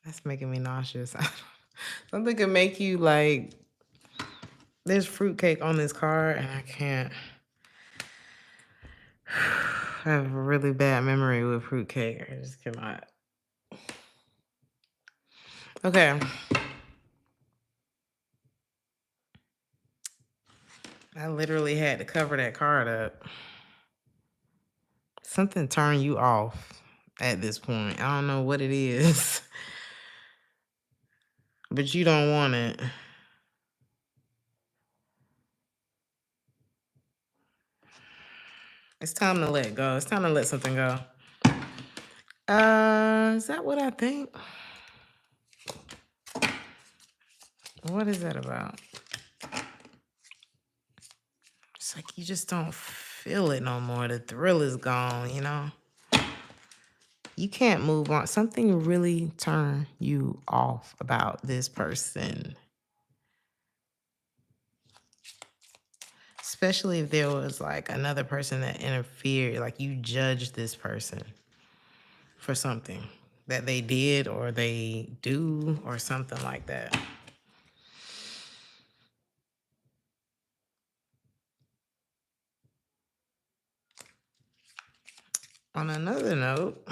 That's making me nauseous. Something could make you like, there's fruitcake on this card and I can't. I have a really bad memory with fruitcake. I just cannot. Okay. I literally had to cover that card up. Something turned you off at this point. I don't know what it is. But you don't want it. It's time to let go. It's time to let something go. Is that what I think? What is that about? It's like you just don't feel it no more. The thrill is gone, you know? You can't move on. Something really turned you off about this person. Especially if there was like another person that interfered, like you judged this person for something that they did or they do or something like that. On another note,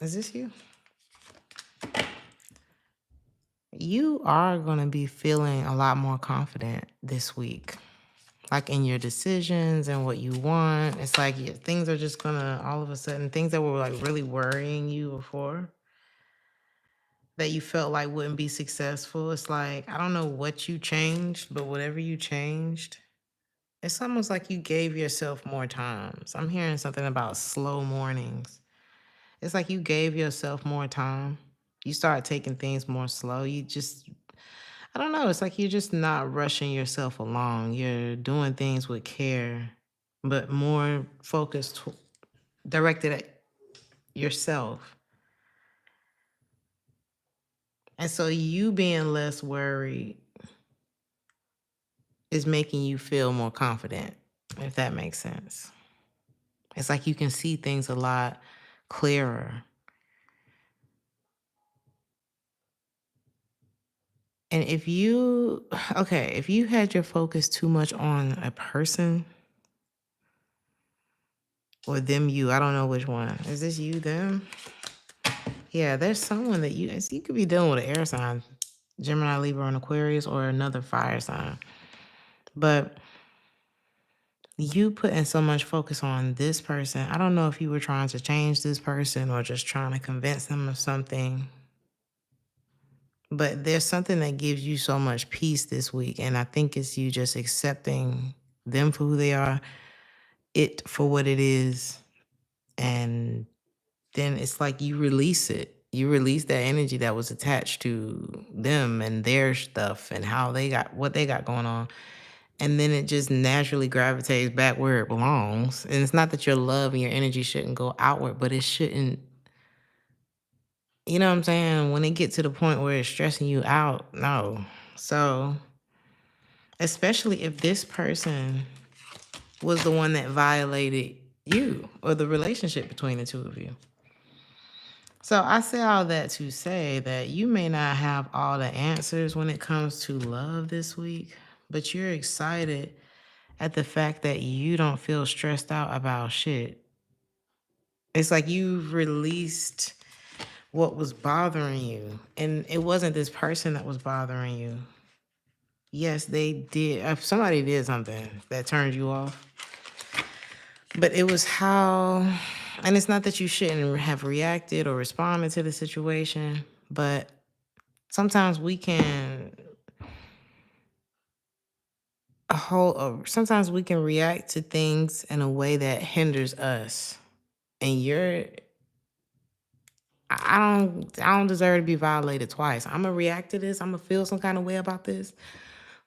is this you? You are going to be feeling a lot more confident this week, like in your decisions and what you want. It's like things are just going to, all of a sudden, things that were like really worrying you before that you felt like wouldn't be successful. It's like, I don't know what you changed, but whatever you changed, it's almost like you gave yourself more time. So I'm hearing something about slow mornings. It's like you gave yourself more time. You start taking things more slow. You just, I don't know. It's like you're just not rushing yourself along. You're doing things with care, but more focused, directed at yourself. And so you being less worried is making you feel more confident, if that makes sense. It's like you can see things a lot clearer. And if you, okay, if you had your focus too much on a person or them, I don't know which one. Is this you, them? Yeah, there's someone that you could be dealing with an air sign, Gemini, Libra, and Aquarius, or another fire sign. But you putting so much focus on this person. I don't know if you were trying to change this person or just trying to convince them of something. But there's something that gives you so much peace this week. And I think it's you just accepting them for who they are, it for what it is. And then it's like you release it. You release that energy that was attached to them and their stuff and how they got what they got going on. And then it just naturally gravitates back where it belongs. And it's not that your love and your energy shouldn't go outward, but it shouldn't, you know what I'm saying? When it gets to the point where it's stressing you out, no. So, especially if this person was the one that violated you or the relationship between the two of you. So I say all that to say that you may not have all the answers when it comes to love this week, but you're excited at the fact that you don't feel stressed out about shit. It's like you've released what was bothering you. And it wasn't this person that was bothering you. Yes, they did. If somebody did something that turned you off, but it was how, and it's not that you shouldn't have reacted or responded to the situation, but sometimes we can sometimes we can react to things in a way that hinders us. And I don't deserve to be violated twice. I'm gonna react to this. I'm gonna feel some kind of way about this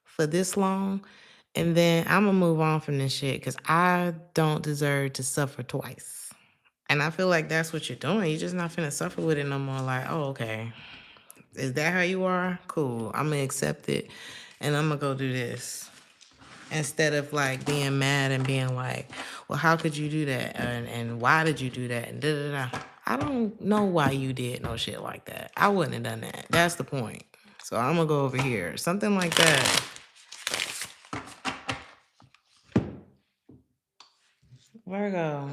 for this long, and then I'm gonna move on from this shit because I don't deserve to suffer twice. And I feel like that's what you're doing. You're just not finna suffer with it no more. Like, oh, okay, is that how you are? Cool. I'm gonna accept it, and I'm gonna go do this. Instead of like being mad and being like, well, how could you do that? And why did you do that? And da da da. I don't know why you did no shit like that. I wouldn't have done that. That's the point. So I'm gonna go over here. Something like that. Virgo.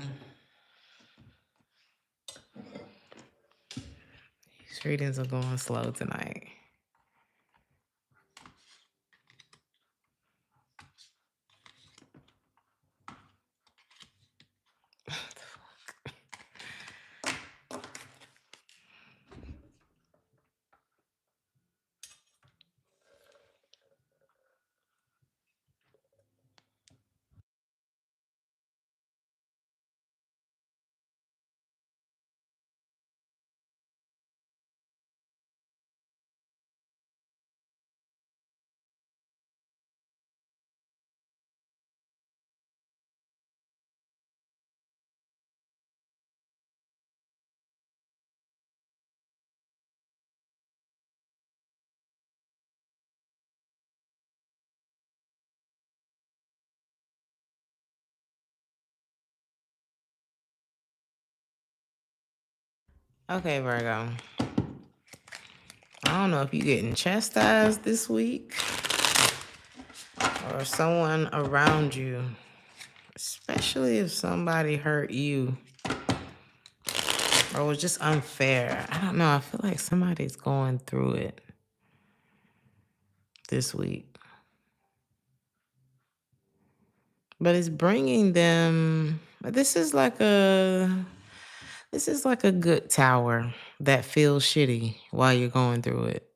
These readings are going slow tonight. Okay, Virgo. I don't know if you're getting chastised this week or someone around you, especially if somebody hurt you or was just unfair. I don't know. I feel like somebody's going through it this week. But it's bringing them. This is like a good tower that feels shitty while you're going through it.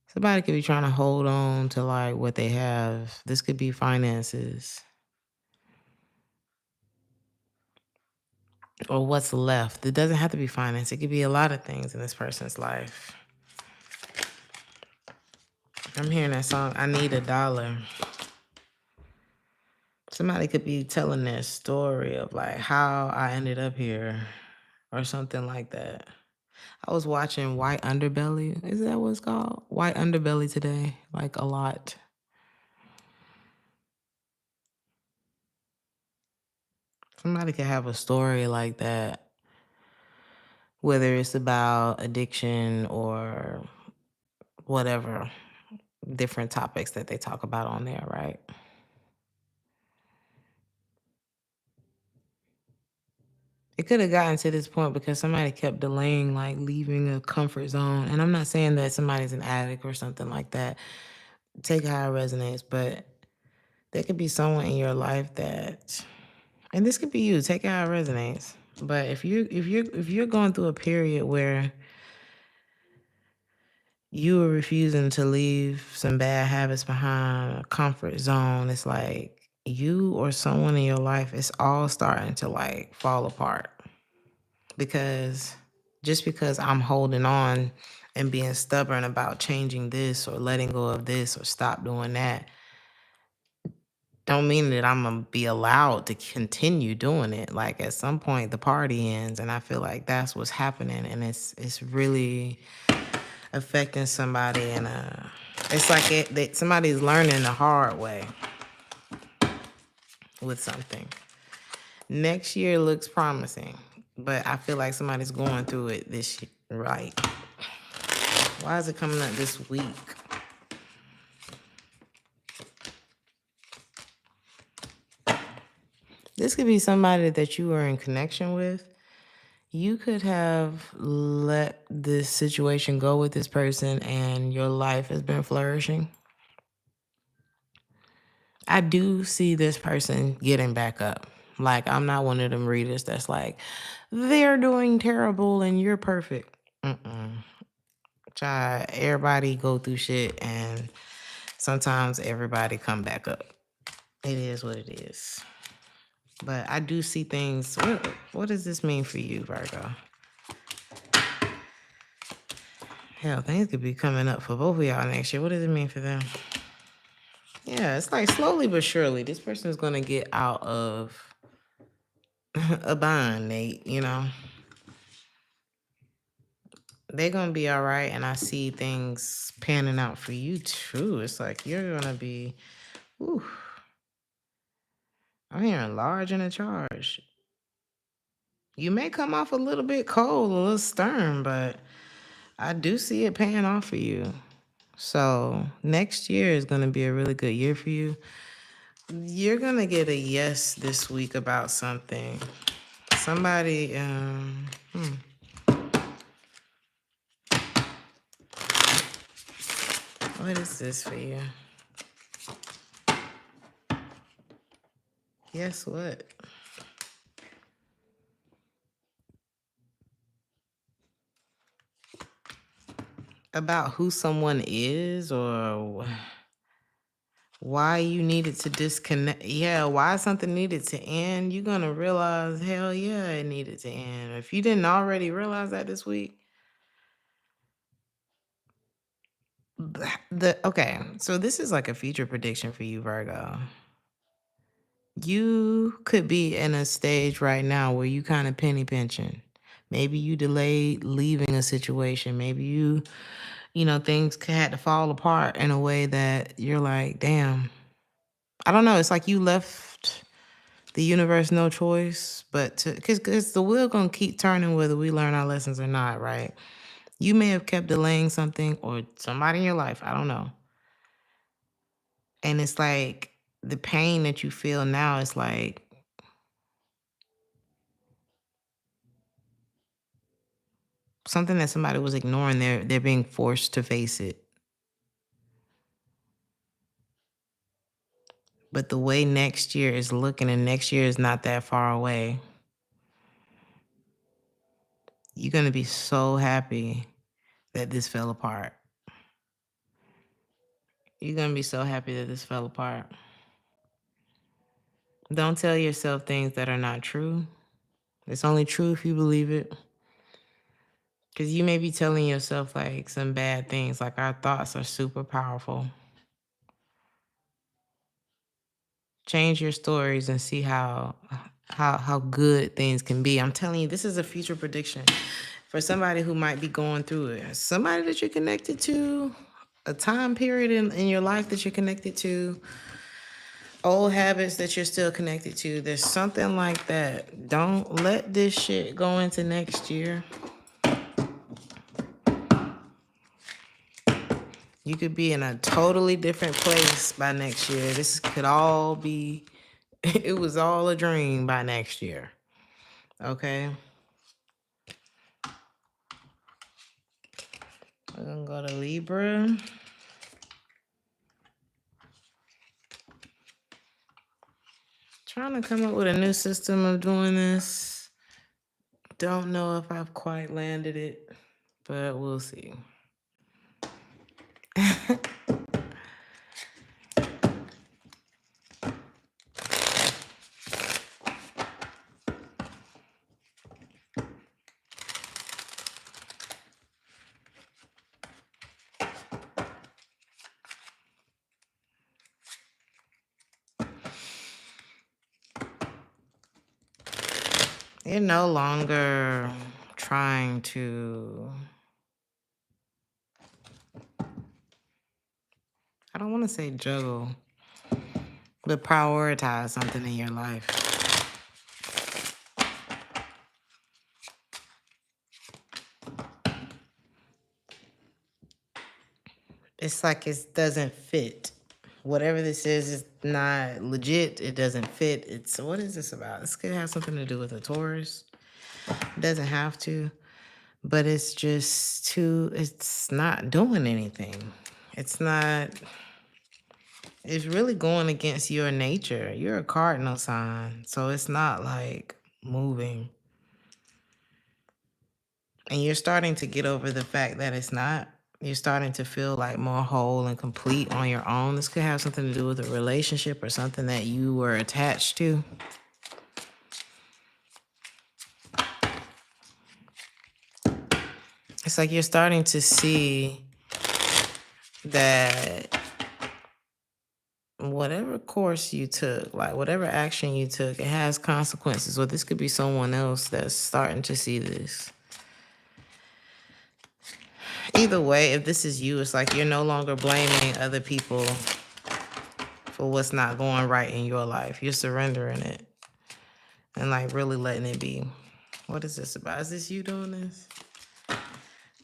Somebody could be trying to hold on to like what they have. This could be finances or what's left. It doesn't have to be finance. It could be a lot of things in this person's life. I'm hearing that song, I Need $1. Somebody could be telling their story of like how I ended up here or something like that. I was watching White Underbelly. Is that what it's called? White Underbelly today, like a lot. Somebody could have a story like that, whether it's about addiction or whatever different topics that they talk about on there, right? It could have gotten to this point because somebody kept delaying, like leaving a comfort zone. And I'm not saying that somebody's an addict or something like that. Take how it resonates, but there could be someone in your life that, and this could be you. Take how it resonates. But if you're going through a period where you are refusing to leave some bad habits behind, a comfort zone, it's like you or someone in your life is all starting to like fall apart. Because just because I'm holding on and being stubborn about changing this or letting go of this or stop doing that, don't mean that I'm gonna be allowed to continue doing it. Like at some point the party ends, and I feel like that's what's happening, and it's really affecting somebody, and it's like that somebody's learning the hard way with something. Next year looks promising, but I feel like somebody's going through it this year, right? Why is it coming up this week? This could be somebody that you are in connection with. You could have let this situation go with this person and your life has been flourishing. I do see this person getting back up. Like, I'm not one of them readers that's like, they're doing terrible and you're perfect. Child, everybody go through shit and sometimes everybody come back up. It is what it is. But I do see things. What does this mean for you, Virgo? Hell, things could be coming up for both of y'all next year. What does it mean for them? Yeah, it's like slowly but surely, this person is going to get out of a bind, Nate, you know? They're going to be all right, and I see things panning out for you, too. It's like you're going to be, whew. I'm hearing large and in charge. You may come off a little bit cold, a little stern, but I do see it paying off for you. So next year is going to be a really good year for you. You're going to get a yes this week about something. Somebody, what is this for you? Guess what? About who someone is or why you needed to disconnect. Yeah, why something needed to end. You're going to realize, hell yeah, it needed to end. If you didn't already realize that this week, okay, so this is like a future prediction for you, Virgo. You could be in a stage right now where you kind of penny pinching. Maybe you delayed leaving a situation. Maybe things had to fall apart in a way that you're like, damn. I don't know. It's like you left The universe, no choice, but to, because the wheel gonna keep turning whether we learn our lessons or not, right? You may have kept delaying something or somebody in your life, I don't know. And it's like the pain that you feel now is like something that somebody was ignoring. They're being forced to face it. But the way next year is looking, and next year is not that far away, you're gonna be so happy that this fell apart. You're gonna be so happy that this fell apart. Don't tell yourself things that are not true. It's only true if you believe it. Because you may be telling yourself like some bad things, like our thoughts are super powerful. Change your stories and see how good things can be. I'm telling you, this is a future prediction for somebody who might be going through it. Somebody that you're connected to, a time period in your life that you're connected to, old habits that you're still connected to. There's something like that. Don't let this shit go into next year. You could be in a totally different place by next year. This could all be, it was all a dream by next year. Okay? We're going to go to Libra. Trying to come up with a new system of doing this. Don't know if I've quite landed it, but we'll see. You're no longer trying to, I don't want to say juggle, but prioritize something in your life. It's like it doesn't fit. Whatever this is not legit. It doesn't fit. It's, what is this about? This could have something to do with a Taurus. It doesn't have to, but it's just too, it's not doing anything. It's not, it's really going against your nature. You're a cardinal sign, so it's not like moving. And you're starting to get over the fact that it's not. You're starting to feel like more whole and complete on your own. This could have something to do with a relationship or something that you were attached to. It's like you're starting to see that whatever course you took, like whatever action you took, it has consequences. Or this could be someone else that's starting to see this. Either way, if this is you, it's like you're no longer blaming other people for what's not going right in your life. You're surrendering it and like really letting it be. What is this about? Is this you doing this?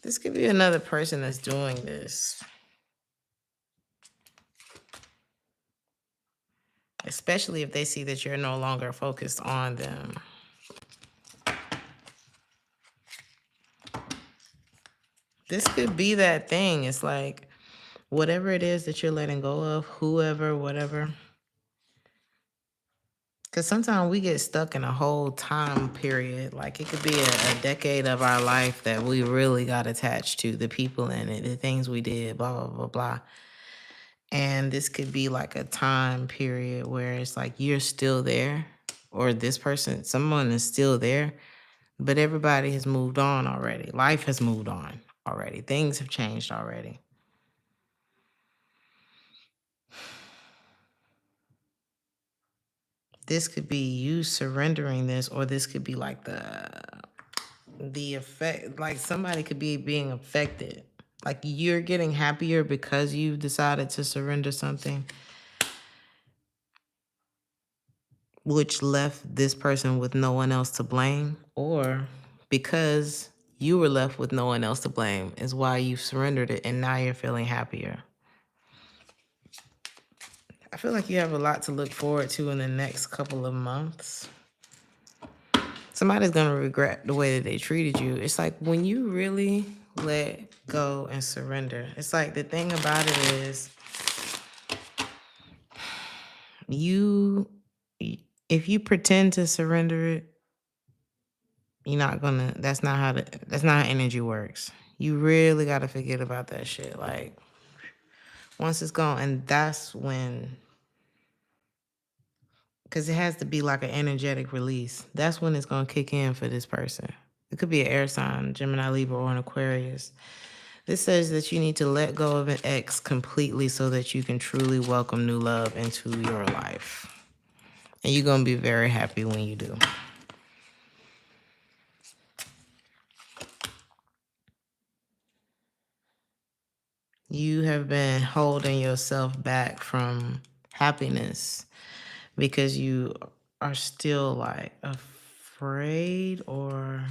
This could be another person that's doing this. Especially if they see that you're no longer focused on them. This could be that thing. It's like whatever it is that you're letting go of, whoever, whatever. Because sometimes we get stuck in a whole time period. Like it could be a decade of our life that we really got attached to, the people in it, the things we did, blah, blah, blah, blah. And this could be like a time period where it's like you're still there, or this person, someone is still there, but everybody has moved on already. Life has moved on already. Things have changed already. This could be you surrendering this, or this could be like the effect, like somebody could be being affected. Like you're getting happier because you've decided to surrender something. which left this person with no one else to blame, or because you were left with no one else to blame is why you surrendered it and now you're feeling happier. I feel like you have a lot to look forward to in the next couple of months. Somebody's going to regret the way that they treated you. It's like when you really let go and surrender, it's like the thing about it is if you pretend to surrender it, that's not how energy works. You really got to forget about that shit. Like once it's gone, and that's when, because it has to be like an energetic release. That's when it's going to kick in for this person. It could be an air sign, Gemini, Libra, or an Aquarius. This says that you need to let go of an ex completely so that you can truly welcome new love into your life. And you're going to be very happy when you do. You have been holding yourself back from happiness because you are still like afraid, or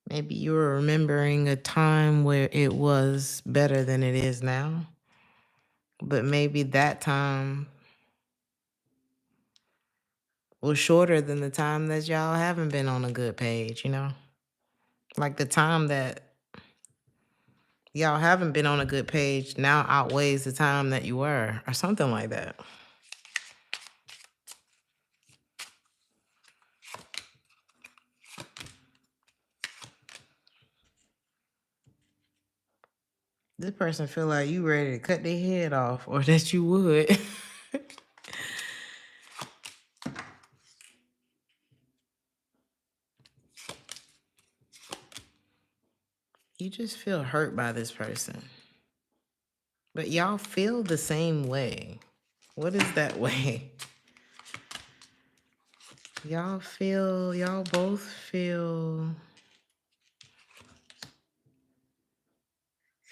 maybe you were remembering a time where it was better than it is now. But maybe that time was shorter than the time that y'all haven't been on a good page, you know? Like the time that y'all haven't been on a good page now outweighs the time that you were, or something like that. This person feel like you ready to cut their head off, or that you would. You just feel hurt by this person. But y'all feel the same way. What is that way? Y'all both feel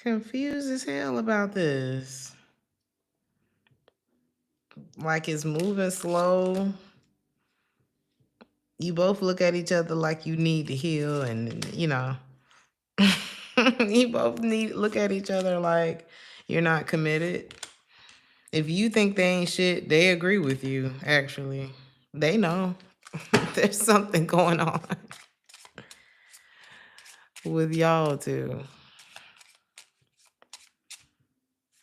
confused as hell about this. Like it's moving slow. You both look at each other like you need to heal, and you both look at each other like you're not committed. If you think they ain't shit, they agree with you, actually. They know there's something going on with y'all too.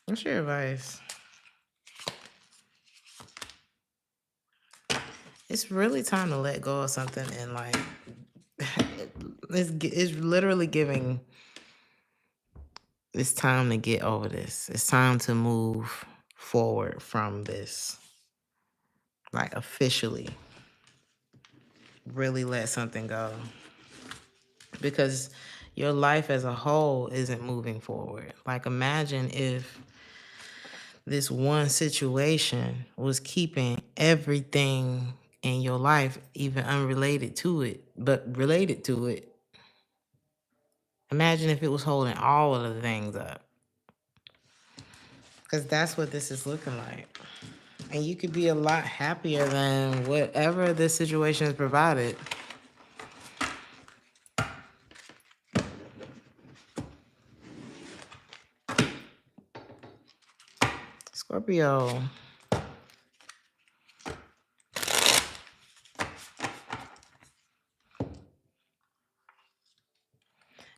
What's your advice? It's really time to let go of something, and like it's literally giving. It's time to get over this. It's time to move forward from this. Like officially, really let something go, because your life as a whole isn't moving forward. Like imagine if this one situation was keeping everything in your life, even unrelated to it, but related to it. Imagine if it was holding all of the things up. Because that's what this is looking like. And you could be a lot happier than whatever this situation has provided. Scorpio.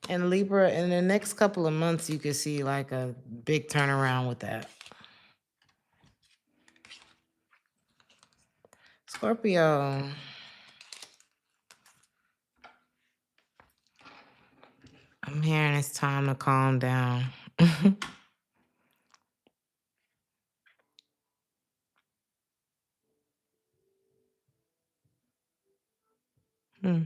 And Libra, in the next couple of months, you could see like a big turnaround with that. Scorpio. I'm hearing it's time to calm down. Hmm.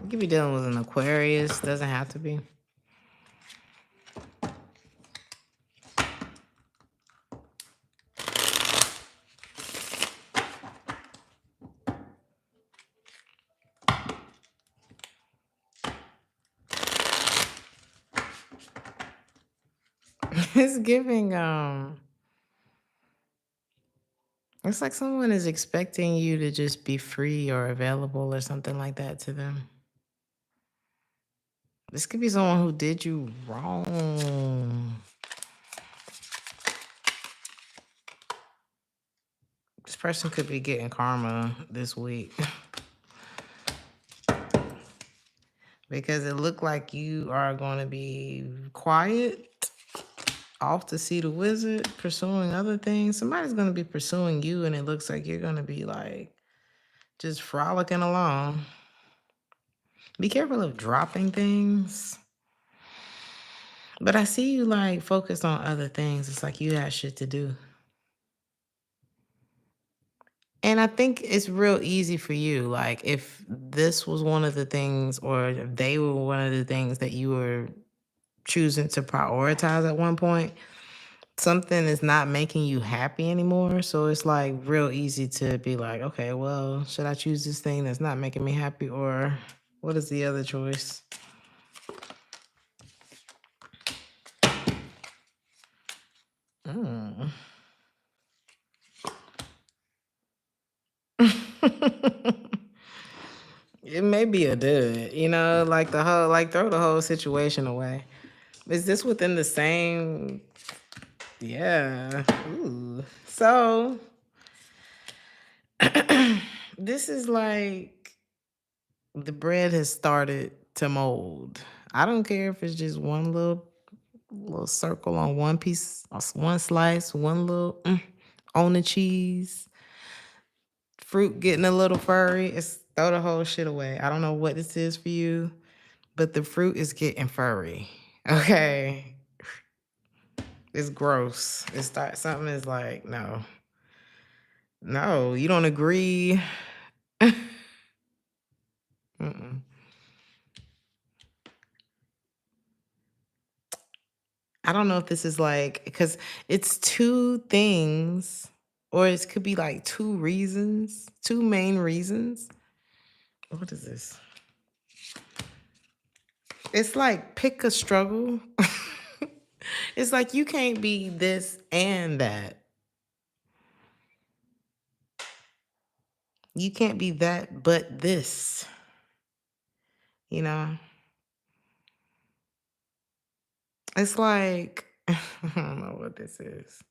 You could be dealing with an Aquarius. Doesn't have to be. It's giving it's like someone is expecting you to just be free or available or something like that to them. This could be someone who did you wrong. This person could be getting karma this week because it looked like you are going to be quiet, off to see the wizard, pursuing other things. Somebody's going to be pursuing you, and it looks like you're going to be like just frolicking along. Be careful of dropping things. But I see you like focused on other things. It's like you got shit to do. And I think it's real easy for you. Like if this was one of the things, or if they were one of the things that you were choosing to prioritize at one point, something is not making you happy anymore. So it's like real easy to be like, okay, well, should I choose this thing that's not making me happy, or what is the other choice? Mm. It may be a dud, like the whole, like throw the whole situation away. Is this within the same? Yeah. Ooh. So this is like the bread has started to mold. I don't care if it's just one little circle on one piece, one slice, one little on the cheese, fruit getting a little furry. It's throw the whole shit away. I don't know what this is for you, but the fruit is getting furry. Okay. It's gross. Something is like, no. No, you don't agree. Mm-mm. I don't know if this is like, because it's two things, or it could be like two reasons, two main reasons. What is this? It's like pick a struggle. It's like you can't be this and that. You can't be that but this, you know? It's like, I don't know what this is.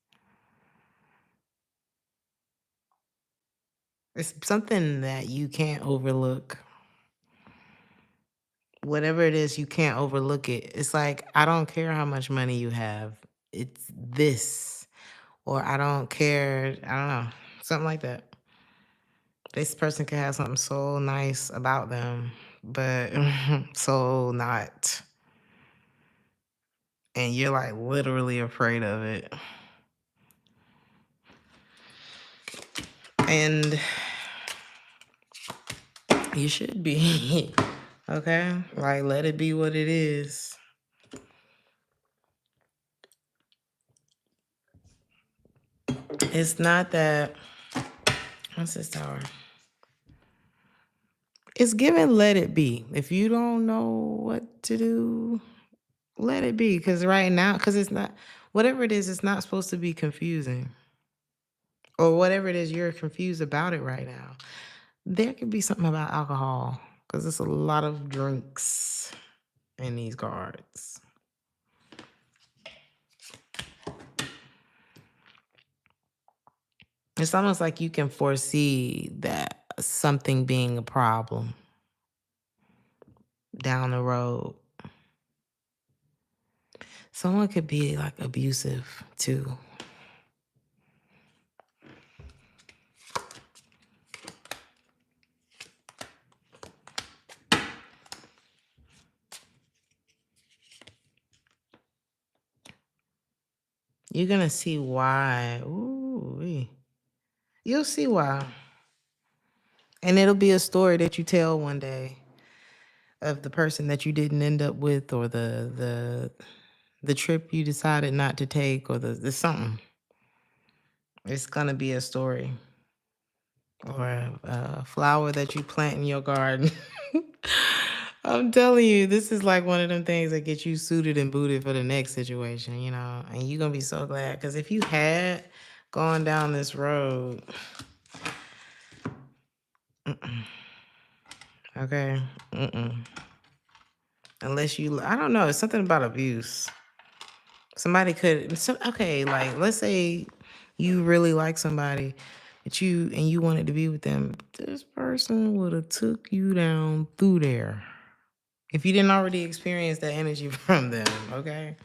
It's something that you can't overlook. Whatever it is, you can't overlook it. It's like, I don't care how much money you have. It's this. Or I don't care. I don't know. Something like that. This person can have something so nice about them, but so not. And you're like literally afraid of it. And you should be. Okay? Like, let it be what it is. It's not that. What's this tower? It's given, let it be. If you don't know what to do, let it be. Because right now, because it's not, whatever it is, it's not supposed to be confusing. Or whatever it is, you're confused about it right now. There could be something about alcohol, because there's a lot of drinks in these cards. It's almost like you can foresee that something being a problem down the road. Someone could be like abusive too. You're going to see why. Ooh, you'll see why. And it'll be a story that you tell one day of the person that you didn't end up with, or the trip you decided not to take, or the something. It's going to be a story. Or a flower that you plant in your garden. I'm telling you, this is like one of them things that get you suited and booted for the next situation, and you're gonna be so glad. Because if you had gone down this road, okay, unless I don't know, it's something about abuse. Somebody okay, like let's say you really like somebody, but you wanted to be with them. This person would have took you down through there if you didn't already experience that energy from them. Okay,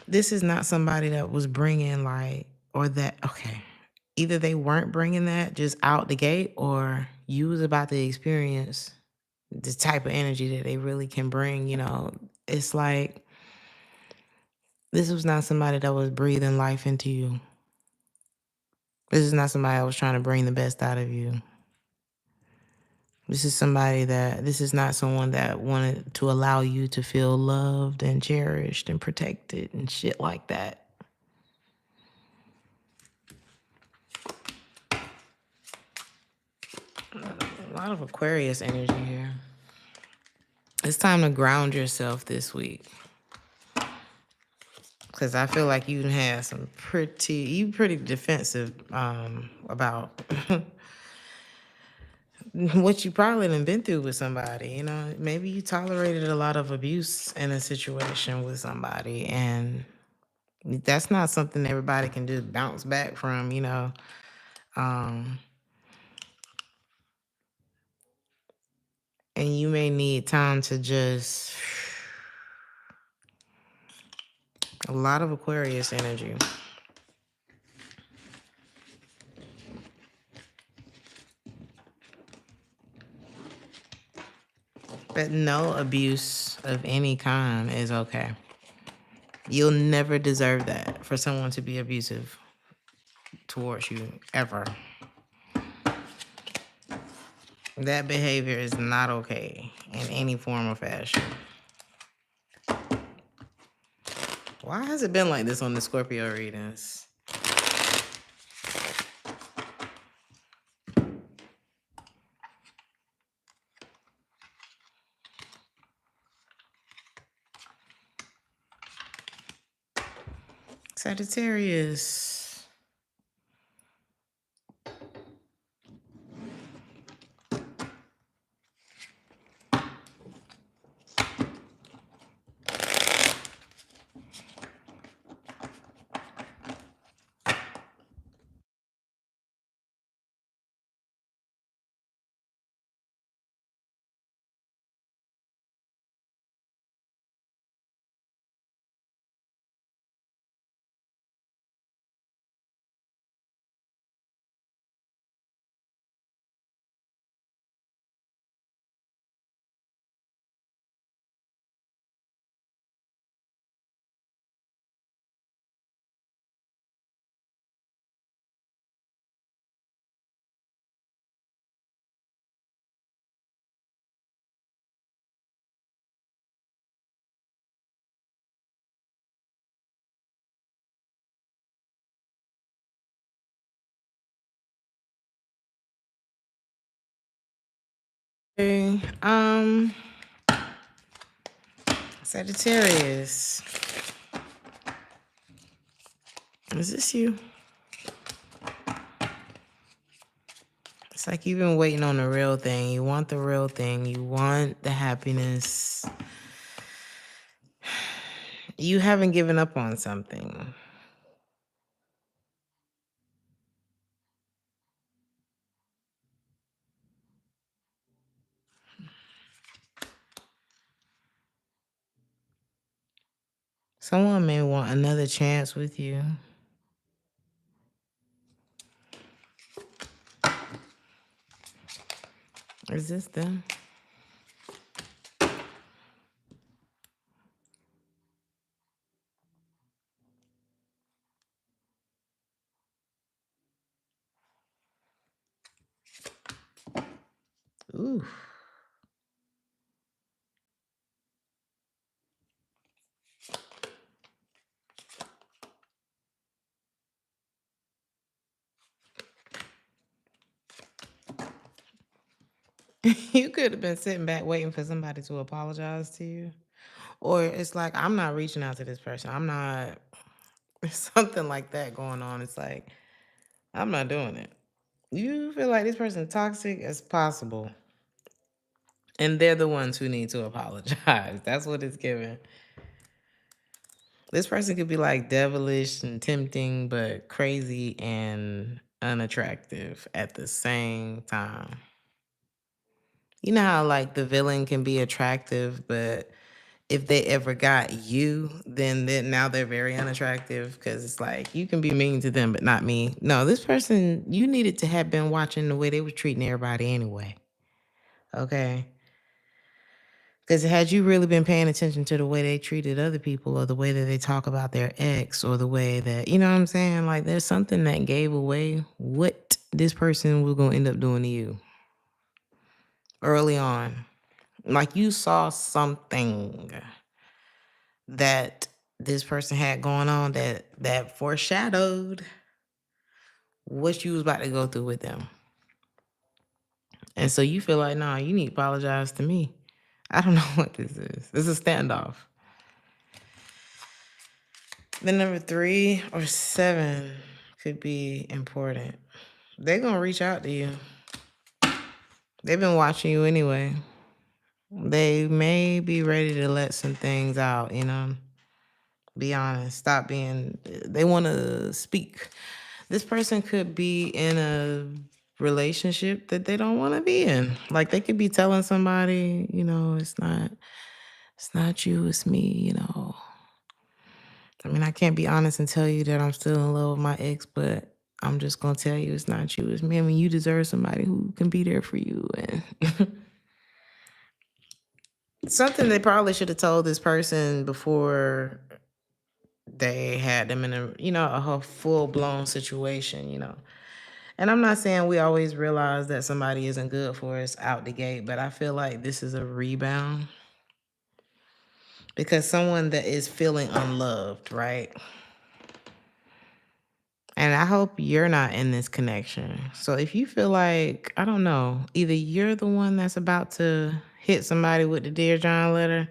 this is not somebody that was bringing or that. Okay, either they weren't bringing that just out the gate, or you was about to experience the type of energy that they really can bring. It's like this was not somebody that was breathing life into you. This is not somebody that was trying to bring the best out of you. This is not someone that wanted to allow you to feel loved and cherished and protected and shit like that. A lot of Aquarius energy here. It's time to ground yourself this week. Because I feel like you had you pretty defensive about what you probably done been through with somebody. Maybe you tolerated a lot of abuse in a situation with somebody, and that's not something everybody can just bounce back from. And you may need time to just a lot of Aquarius energy. But no abuse of any kind is okay. You'll never deserve that for someone to be abusive towards you, ever. That behavior is not okay in any form or fashion. Why has it been like this on the Scorpio readings? Sagittarius. Okay, Sagittarius. Is this you? It's like you've been waiting on the real thing. You want the real thing. You want the happiness. You haven't given up on something. Someone may want another chance with you. Is this them? Ooh. You could have been sitting back waiting for somebody to apologize to you. Or it's like, I'm not reaching out to this person. I'm not, something like that going on. It's like, I'm not doing it. You feel like this person toxic as possible. And they're the ones who need to apologize. That's what it's giving. This person could be like devilish and tempting, but crazy and unattractive at the same time. You know how like the villain can be attractive, but if they ever got you, then now they're very unattractive because it's like you can be mean to them, but not me. No, this person, you needed to have been watching the way they were treating everybody anyway. Okay. Because had you really been paying attention to the way they treated other people or the way that they talk about their ex or the way that, you know what I'm saying? Like there's something that gave away what this person was going to end up doing to you early on. Like you saw something that this person had going on that foreshadowed what you was about to go through with them. And so you feel like, nah, you need to apologize to me. I don't know what this is. This is a standoff. The number 3 or 7 could be important. They're going to reach out to you. They've been watching you anyway. They may be ready to let some things out, you know. Be honest. Stop being, they want to speak. This person could be in a relationship that they don't want to be in. Like they could be telling somebody, you know, it's not you, it's me, you know. I mean, I can't be honest and tell you that I'm still in love with my ex, but I'm just going to tell you it's not you, it's me. I mean, you deserve somebody who can be there for you. And something they probably should have told this person before they had them in a, you know, a full-blown situation, you know. And I'm not saying we always realize that somebody isn't good for us out the gate, but I feel like this is a rebound because someone that is feeling unloved, right? And I hope you're not in this connection. So if you feel like, I don't know, either you're the one that's about to hit somebody with the Dear John letter,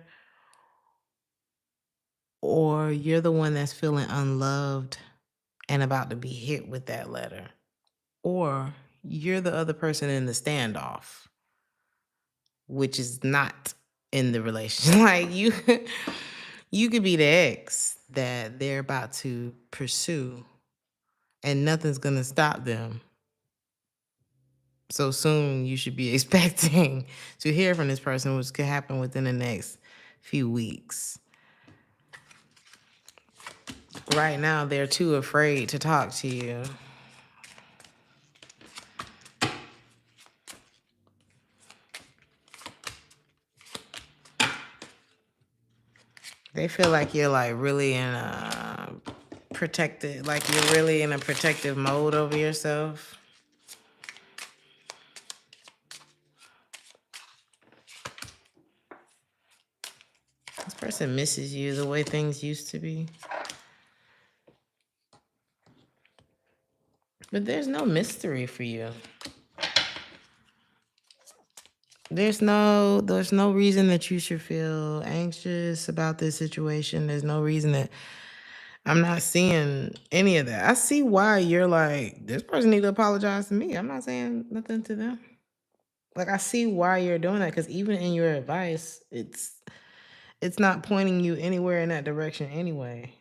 or you're the one that's feeling unloved and about to be hit with that letter, or you're the other person in the standoff, which is not in the relationship. Like you could be the ex that they're about to pursue and nothing's gonna stop them. So soon you should be expecting to hear from this person, which could happen within the next few weeks. Right now, they're too afraid to talk to you. They feel like you're like really in a protected, like you're really in a protective mode over yourself. This person misses you the way things used to be. But there's no mystery for you. There's no reason that you should feel anxious about this situation. There's no reason that I'm not seeing any of that. I see why you're like, this person need to apologize to me. I'm not saying nothing to them. Like I see why you're doing that because even in your advice, it's not pointing you anywhere in that direction anyway.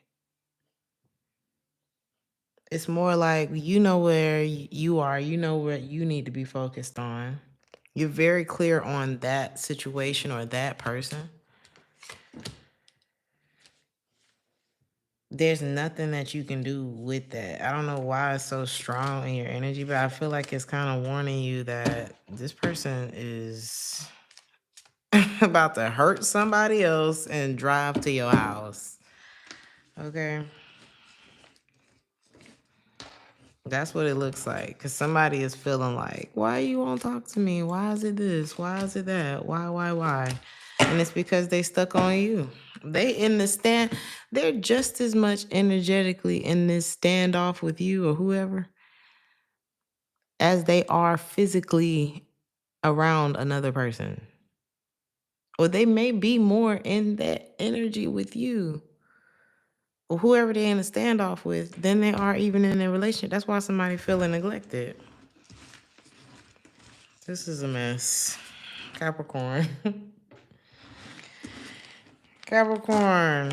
It's more like you know where you are, you know what you need to be focused on. You're very clear on that situation or that person. There's nothing that you can do with that. I don't know why it's so strong in your energy, but I feel like it's kind of warning you that this person is about to hurt somebody else and drive to your house. Okay? That's what it looks like. Because somebody is feeling like, why you won't talk to me? Why is it this? Why is it that? Why? And it's because they stuck on you. They in the stand. They're just as much energetically in this standoff with you or whoever as they are physically around another person. Or they may be more in that energy with you, or whoever they're in a standoff with, than they are even in a relationship. That's why somebody feeling neglected. This is a mess. Capricorn. Capricorn.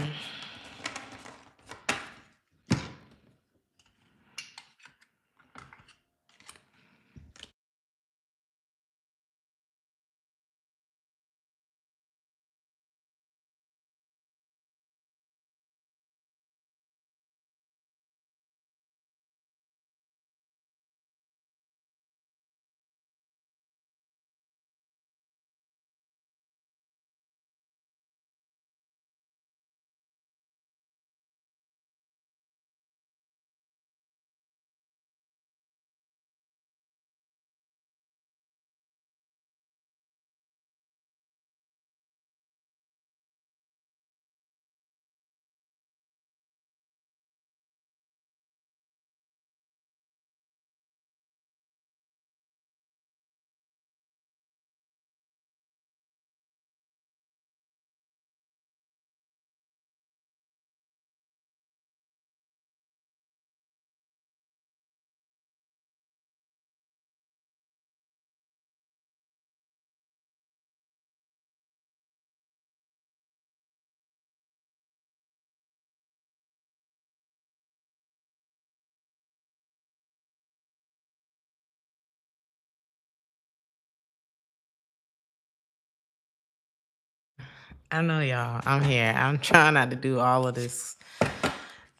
I know y'all. I'm here. I'm trying not to do all of this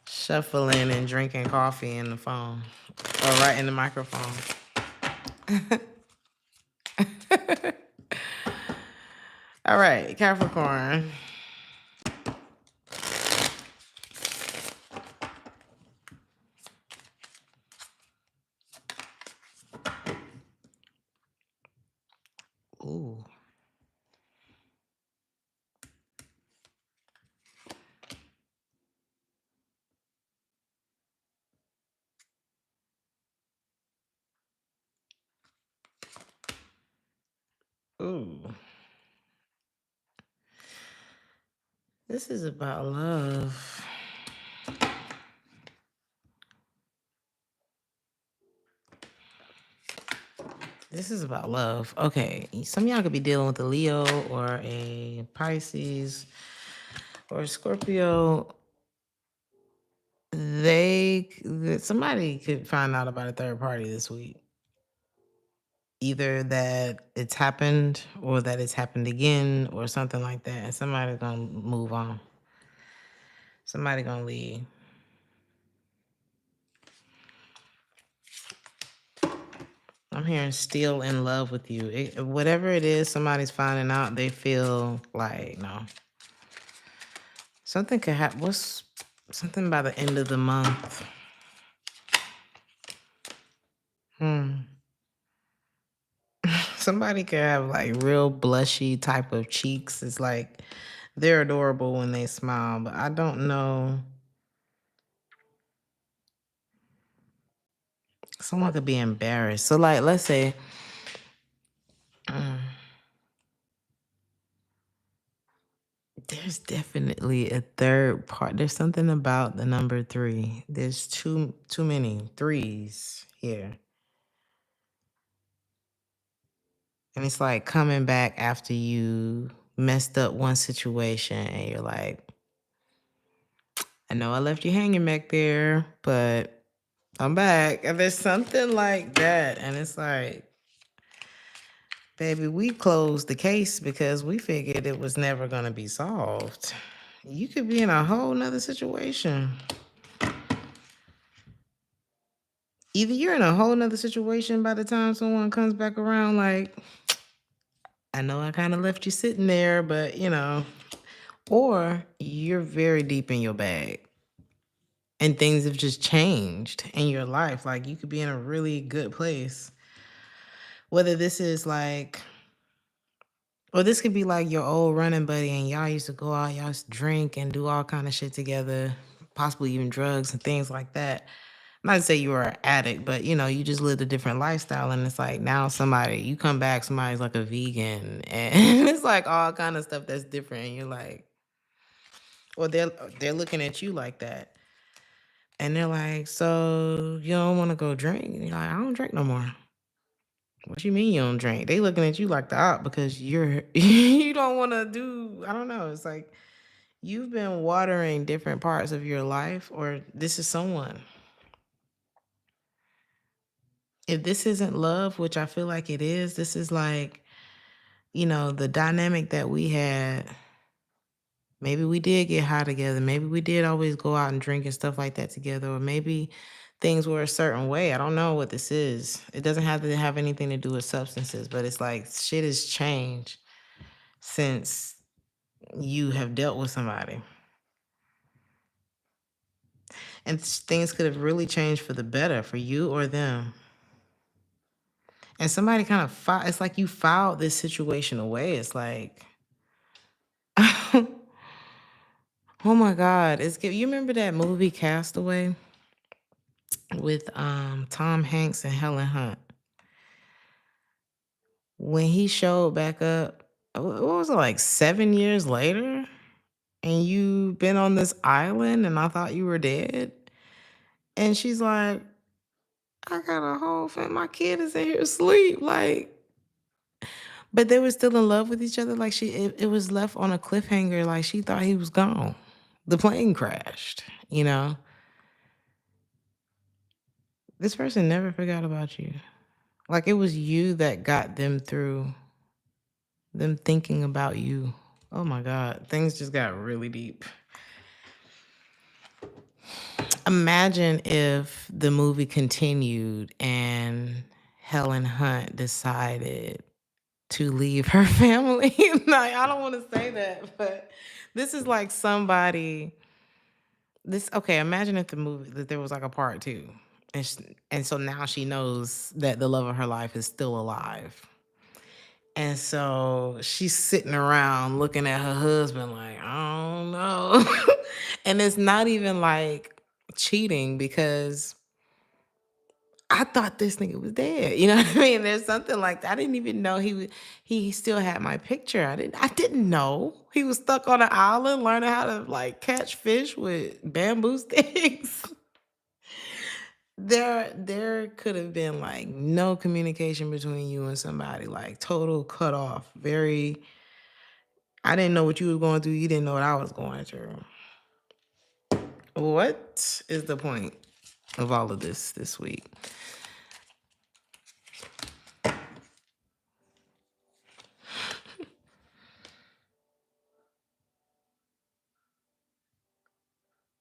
shuffling and drinking coffee in the phone or right in the microphone. All right, Capricorn. Ooh. Ooh. This is about love. This is about love. Okay. Some of y'all could be dealing with a Leo or a Pisces or a Scorpio. Somebody could find out about a third party this week. Either that it's happened or that it's happened again or something like that. And somebody's gonna move on. Somebody gonna leave. I'm hearing still in love with you. Whatever it is, somebody's finding out, they feel like, no. Something could happen. What's something by the end of the month? Somebody could have like real blushy type of cheeks. It's like they're adorable when they smile, but I don't know. Someone could be embarrassed. So, like, let's say, there's definitely a third part. There's something about the number 3. There's too many threes here. And it's like coming back after you messed up one situation and you're like, I know I left you hanging back there, but I'm back. And there's something like that. And it's like, baby, we closed the case because we figured it was never going to be solved. You could be in a whole nother situation. Either you're in a whole nother situation by the time someone comes back around, like, I know I kind of left you sitting there, but or you're very deep in your bag and things have just changed in your life. Like, you could be in a really good place. Whether this is like, or this could be like your old running buddy and y'all used to go out, y'all used to drink and do all kind of shit together, possibly even drugs and things like that. Not to say you were an addict, but you just lived a different lifestyle, and it's like now you come back, somebody's like a vegan, and it's like all kind of stuff that's different, and you're like, well, they're looking at you like that, and they're like, so you don't want to go drink? And you're like, I don't drink no more. What you mean you don't drink? They looking at you like the op because you're you don't want to do. I don't know. It's like you've been watering different parts of your life, or this is someone. If this isn't love, which I feel like it is, this is like, the dynamic that we had. Maybe we did get high together. Maybe we did always go out and drink and stuff like that together. Or maybe things were a certain way. I don't know what this is. It doesn't have to have anything to do with substances, but it's like shit has changed since you have dealt with somebody. And things could have really changed for the better for you or them. And somebody kind of it's like you filed this situation away. It's like, oh my God. You remember that movie Castaway with Tom Hanks and Helen Hunt? When he showed back up, what was it, like 7 years later? And you've been on this island and I thought you were dead? And she's like, I got a whole family. My kid is in here asleep. Like, but they were still in love with each other. Like it was left on a cliffhanger. Like she thought he was gone. The plane crashed, This person never forgot about you. Like it was you that got them through, them thinking about you. Oh my God, things just got really deep. Imagine if the movie continued and Helen Hunt decided to leave her family. Like, I don't want to say that, but this is like somebody. Okay, imagine if the movie that there was like a part two, and so now she knows that the love of her life is still alive. And so she's sitting around looking at her husband like, I don't know. And it's not even like cheating because I thought this nigga was dead. You know what I mean? There's something like that. I didn't even know he still had my picture. I didn't know. He was stuck on an island learning how to like catch fish with bamboo sticks. There could have been like no communication between you and somebody, like total cut off. I didn't know what you was going through. You didn't know what I was going through. What is the point of all of this week?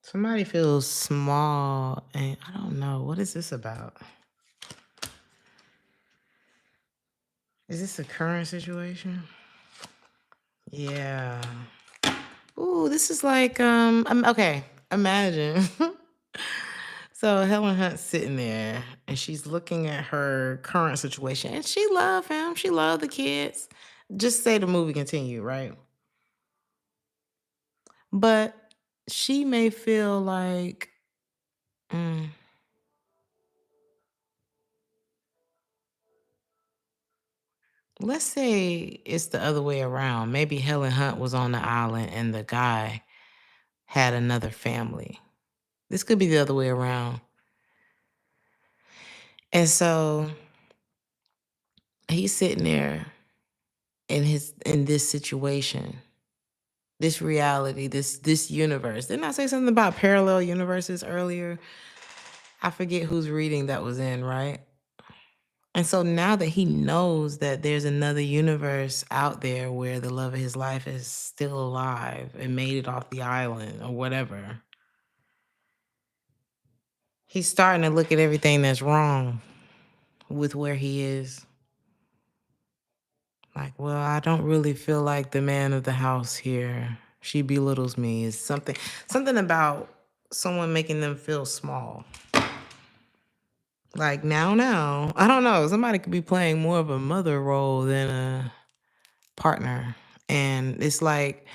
Somebody feels small, and I don't know. What is this about? Is this a current situation? Yeah. Ooh, this is like, okay, imagine. So Helen Hunt's sitting there and she's looking at her current situation and she loved him. She loved the kids. Just say the movie continued, right? But she may feel like, mm, let's say it's the other way around. Maybe Helen Hunt was on the island and the guy had another family. This could be the other way around. And so he's sitting there in this situation, this reality, this universe. Didn't I say something about parallel universes earlier? I forget whose reading that was in, right? And so now that he knows that there's another universe out there where the love of his life is still alive and made it off the island or whatever, he's starting to look at everything that's wrong with where he is. Like, well, I don't really feel like the man of the house here. She belittles me. It's something about someone making them feel small. Like now, I don't know. Somebody could be playing more of a mother role than a partner. And it's like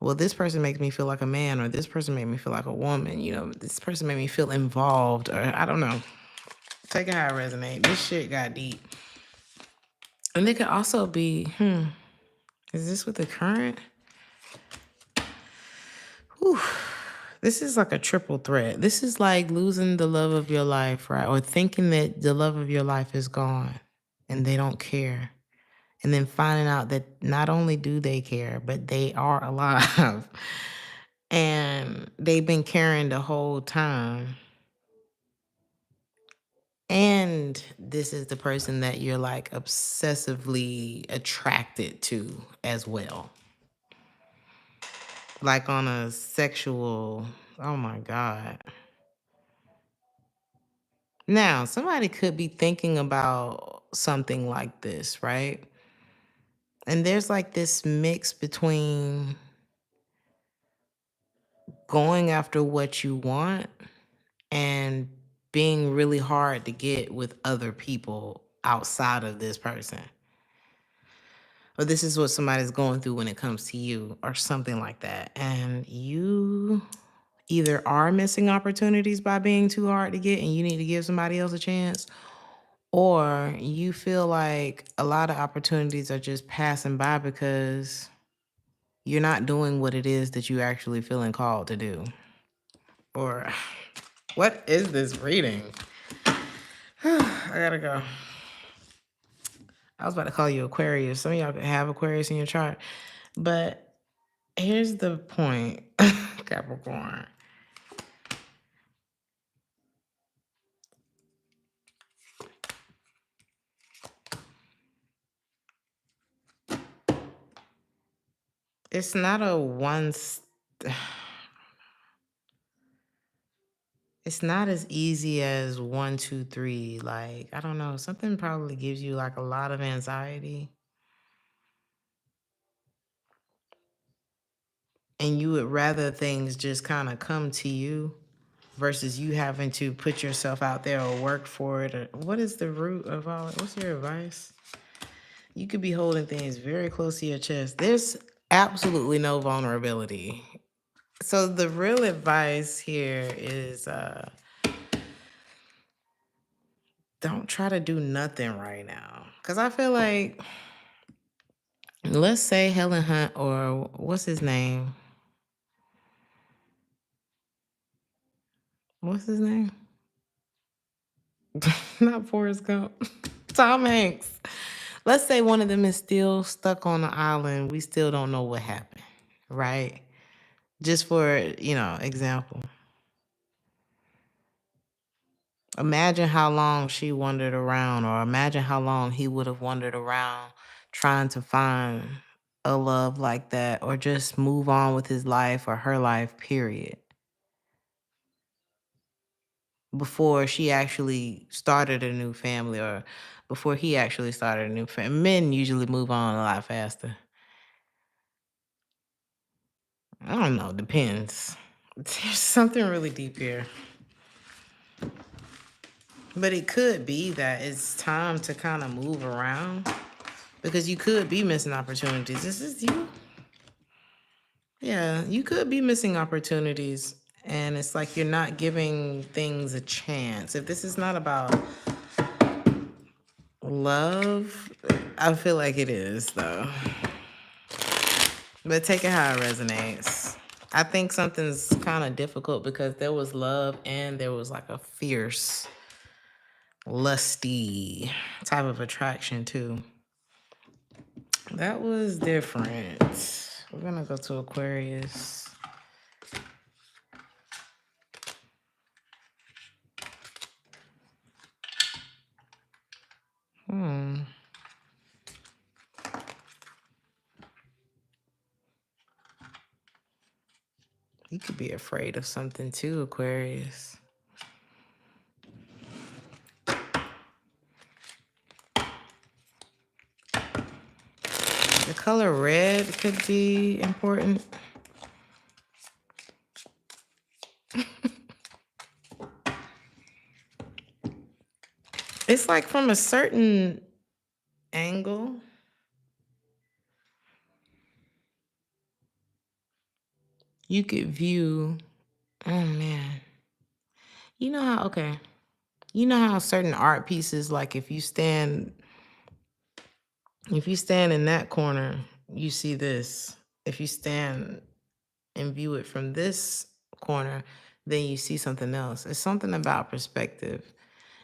well, this person makes me feel like a man, or this person made me feel like a woman. This person made me feel involved, or I don't know. Take it how it resonates. This shit got deep. And it could also be, is this with the current? Whew. This is like a triple threat. This is like losing the love of your life, right? Or thinking that the love of your life is gone and they don't care. And then finding out that not only do they care, but they are alive. And they've been caring the whole time. And this is the person that you're like obsessively attracted to as well. Like on a sexual, oh my God. Now, somebody could be thinking about something like this, right? And there's like this mix between going after what you want and being really hard to get with other people outside of this person. Or this is what somebody's going through when it comes to you, or something like that. And you either are missing opportunities by being too hard to get and you need to give somebody else a chance, or you feel like a lot of opportunities are just passing by because you're not doing what it is that you actually feeling called to do. Or what is this reading? I gotta go. I was about to call you Aquarius. Some of y'all could have Aquarius in your chart. But here's the point, Capricorn. It's not a it's not as easy as 1, 2, 3. Like, I don't know. Something probably gives you like a lot of anxiety. And you would rather things just kind of come to you versus you having to put yourself out there or work for it. Or what is the root of all? What's your advice? You could be holding things very close to your chest. There's absolutely no vulnerability. So the real advice here is don't try to do nothing right now. Because I feel like, let's say Helen Hunt, or what's his name? What's his name? Not Forrest Gump. Tom Hanks. Let's say one of them is still stuck on the island. We still don't know what happened, right? Just for, example. Imagine how long she wandered around, or imagine how long he would have wandered around trying to find a love like that, or just move on with his life or her life, period. Before she actually started a new family, or before he actually started a new family. Men usually move on a lot faster. I don't know, depends. There's something really deep here. But it could be that it's time to kind of move around, because you could be missing opportunities. This is you. Yeah, you could be missing opportunities. And it's like you're not giving things a chance. If this is not about love, I feel like it is, though. But take it how it resonates. I think something's kind of difficult because there was love and there was like a fierce, lusty type of attraction, too. That was different. We're going to go to Aquarius. You could be afraid of something too, Aquarius. The color red could be important. It's like from a certain angle. You could view, oh man. You know how, okay. You know how certain art pieces, like if you stand in that corner, you see this. If you stand and view it from this corner, then you see something else. It's something about perspective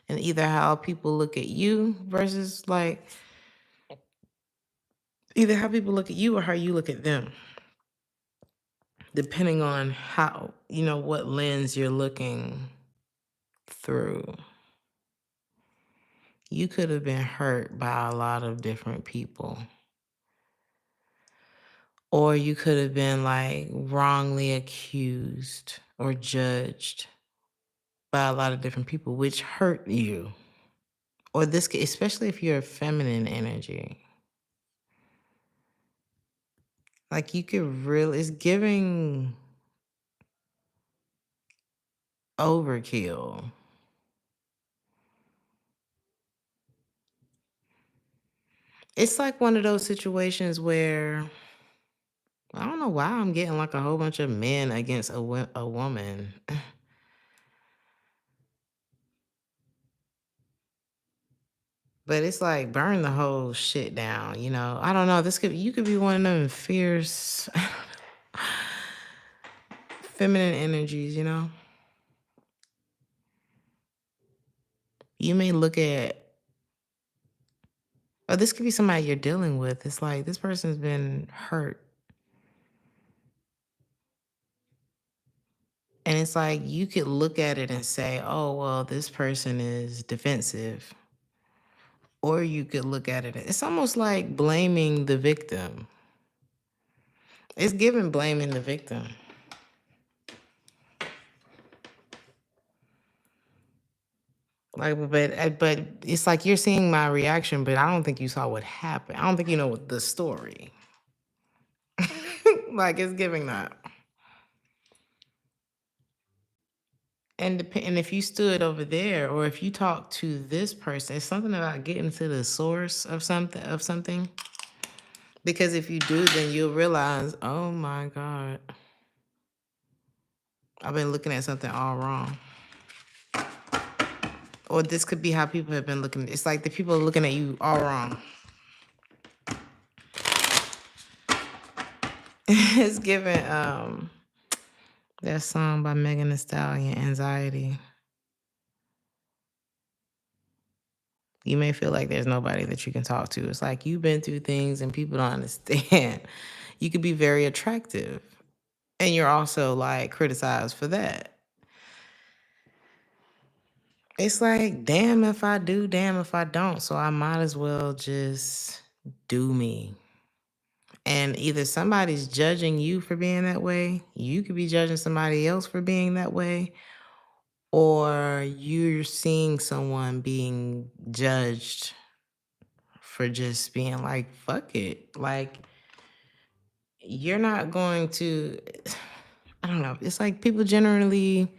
and either how people look at you versus like either how people look at you or how you look at them, depending on how, what lens you're looking through. You could have been hurt by a lot of different people. Or you could have been like wrongly accused or judged by a lot of different people, which hurt you. Or this, especially if you're a feminine energy. Like you could really, it's giving overkill. It's like one of those situations where I don't know why I'm getting like a whole bunch of men against a woman. But it's like burn the whole shit down, I don't know. You could be one of them fierce feminine energies. You may look at, or this could be somebody you're dealing with. It's like this person's been hurt. And it's like you could look at it and say, oh, well, this person is defensive. Or you could look at it, it's almost like blaming the victim. It's giving blaming the victim. Like, but it's like you're seeing my reaction, but I don't think you saw what happened. I don't think you know the story. Like it's giving that. And if you stood over there, or if you talked to this person, it's something about getting to the source of something. Because if you do, then you'll realize, oh my God, I've been looking at something all wrong. Or this could be how people have been looking. It's like the people are looking at you all wrong. It's given that song by Megan Thee Stallion, Anxiety. You may feel like there's nobody that you can talk to. It's like you've been through things and people don't understand. You could be very attractive and you're also like criticized for that. It's like, damn if I do, damn if I don't. So I might as well just do me. And either somebody's judging you for being that way, you could be judging somebody else for being that way, or you're seeing someone being judged for just being like, fuck it. Like, you're not going to, I don't know. It's like people generally,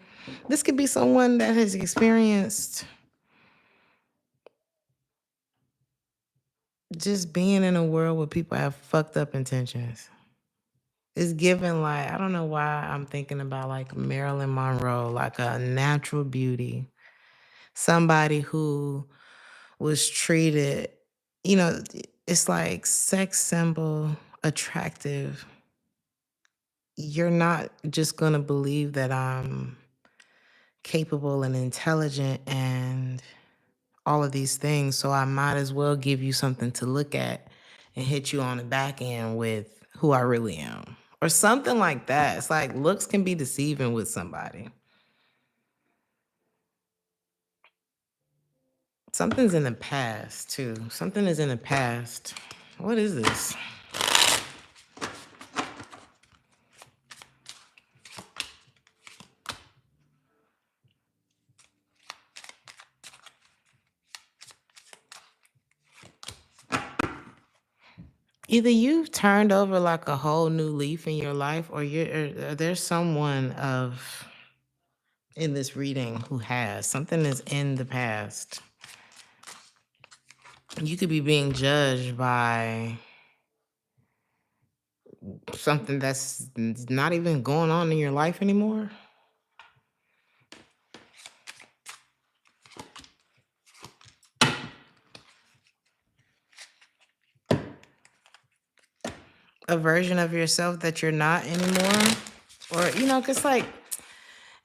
this could be someone that has experienced just being in a world where people have fucked up intentions. It's given like, I don't know why I'm thinking about like Marilyn Monroe, like a natural beauty, somebody who was treated, it's like sex symbol, attractive. You're not just going to believe that I'm capable and intelligent and all of these things. So I might as well give you something to look at and hit you on the back end with who I really am. Or something like that. It's like looks can be deceiving with somebody. Something's in the past, too. Something is in the past. What is this? Either you've turned over like a whole new leaf in your life, or there's someone in this reading who has. Something is in the past. You could be being judged by something that's not even going on in your life anymore? A version of yourself that you're not anymore? Or, cause like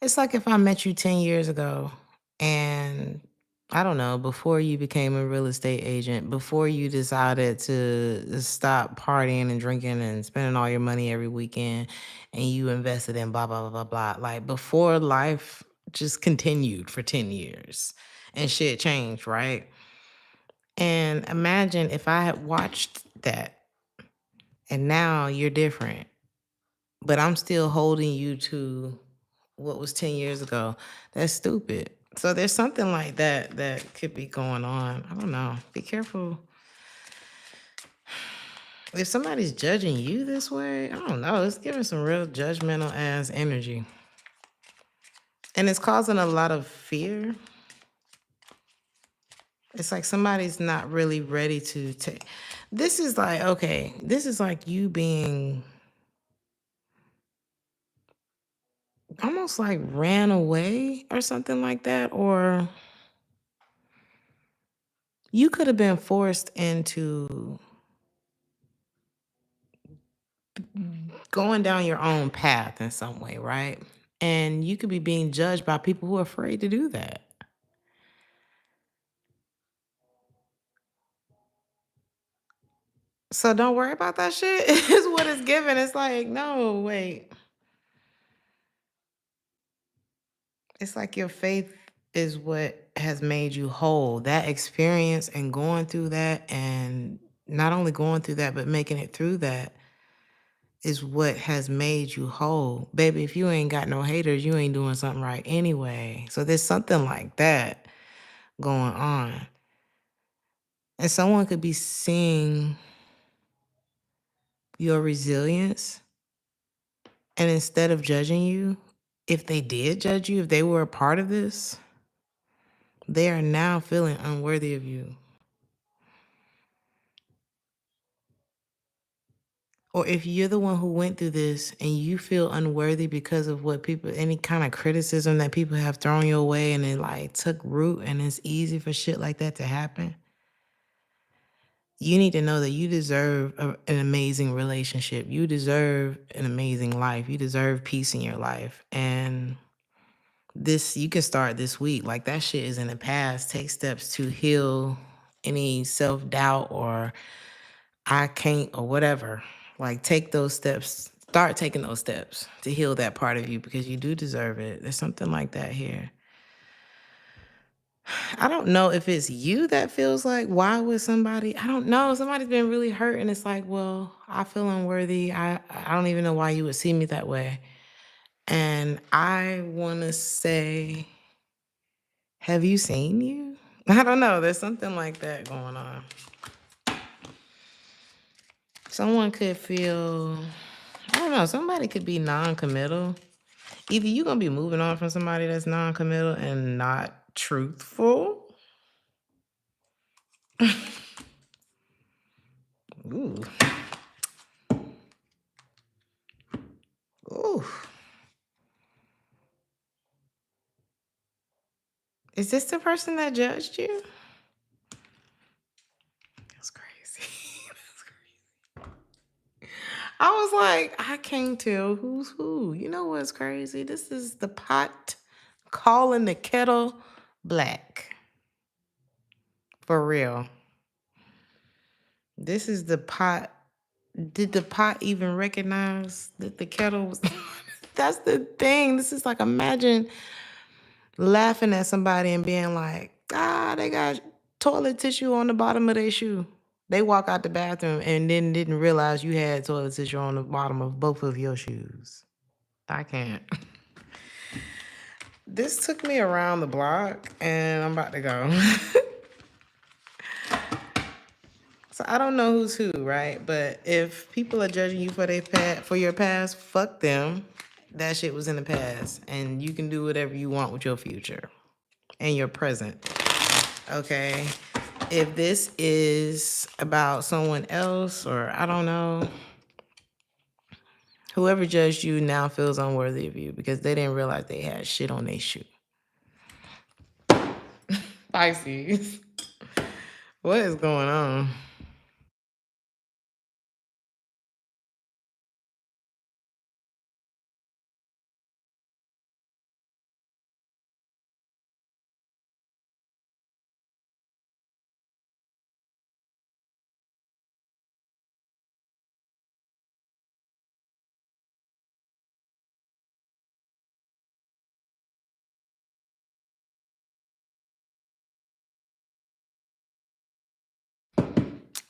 it's like if I met you 10 years ago and I don't know, before you became a real estate agent, before you decided to stop partying and drinking and spending all your money every weekend and you invested in blah, blah, blah, blah, blah. Like before life just continued for 10 years and shit changed, right? And imagine if I had watched that and now you're different, but I'm still holding you to what was 10 years ago. That's stupid. So there's something like that that could be going on. I don't know. Be careful. If somebody's judging you this way, I don't know. It's giving some real judgmental ass energy. And it's causing a lot of fear. It's like somebody's not really ready to take. This is like, okay, this is like you being almost like ran away or something like that. Or you could have been forced into going down your own path in some way, right? And you could be being judged by people who are afraid to do that. So don't worry about that shit. It's what it's given. It's like, no, wait. It's like your faith is what has made you whole. That experience and going through that, and not only going through that, but making it through that is what has made you whole. Baby, if you ain't got no haters, you ain't doing something right anyway. So there's something like that going on. And someone could be seeing your resilience, and instead of judging you, if they did judge you, if they were a part of this, they are now feeling unworthy of you. Or if you're the one who went through this and you feel unworthy because of what people, any kind of criticism that people have thrown your way, and it like took root, and it's easy for shit like that to happen, you need to know that you deserve an amazing relationship. You deserve an amazing life. You deserve peace in your life. And this, you can start this week. Like that shit is in the past. Take steps to heal any self-doubt or I can't or whatever. Like take those steps. Start taking those steps to heal that part of you, because you do deserve it. There's something like that here. I don't know if it's you that feels like, why would somebody, I don't know. Somebody's been really hurt and it's like, well, I feel unworthy. I don't even know why you would see me that way. And I want to say, have you seen you? I don't know. There's something like that going on. Someone could feel, I don't know, somebody could be non-committal. Either you're going to be moving on from somebody that's non-committal and not truthful. Ooh. Ooh. Is this the person that judged you? That's crazy. That's crazy. I was like, I can't tell who's who. You know what's crazy? This is the pot calling the kettle black. For real. This is the pot. Did the pot even recognize that the kettle was? That's the thing. This is like, imagine laughing at somebody and being like, they got toilet tissue on the bottom of their shoe. They walk out the bathroom and then didn't realize you had toilet tissue on the bottom of both of your shoes. I can't. This took me around the block and I'm about to go. So I don't know who's who, right? But if people are judging you for your past, fuck them. That shit was in the past, and you can do whatever you want with your future and your present. Okay? If this is about someone else, or I don't know, Whoever judged you now feels unworthy of you because they didn't realize they had shit on their shoe. Pisces. What is going on?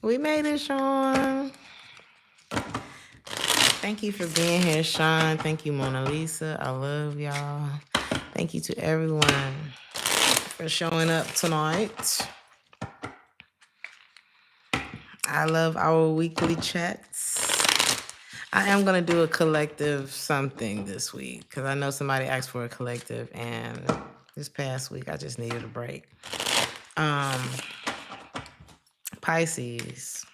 We made it, Sean. Thank you for being here, Sean. Thank you, Mona Lisa. I love y'all. Thank you to everyone for showing up tonight. I love our weekly chats. I am going to do a collective something this week because I know somebody asked for a collective, and this past week I just needed a break. Pisces.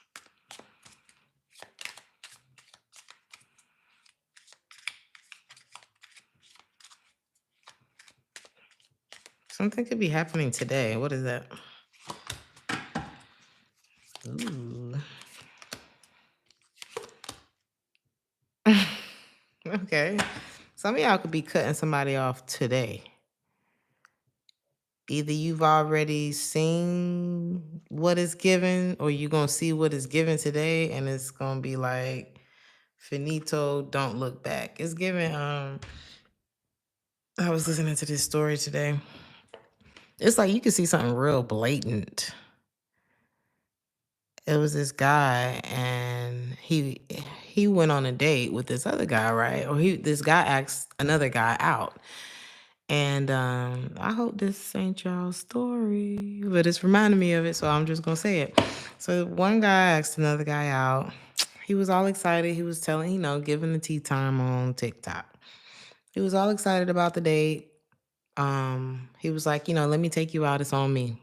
Something could be happening today. What is that? Ooh. Okay. Some of y'all could be cutting somebody off today. Either you've already seen what is given, or you're going to see what is given today, and it's going to be like, finito, don't look back. It's given, I was listening to this story today. It's like you can see something real blatant. It was this guy, and he went on a date with this other guy, right? Or this guy asked another guy out. And I hope this ain't y'all's story, but it's reminding me of it, so I'm just gonna say it. So one guy asked another guy out. He was all excited. He was telling, giving the tea time on TikTok. He was all excited about the date. He was like, let me take you out. It's on me.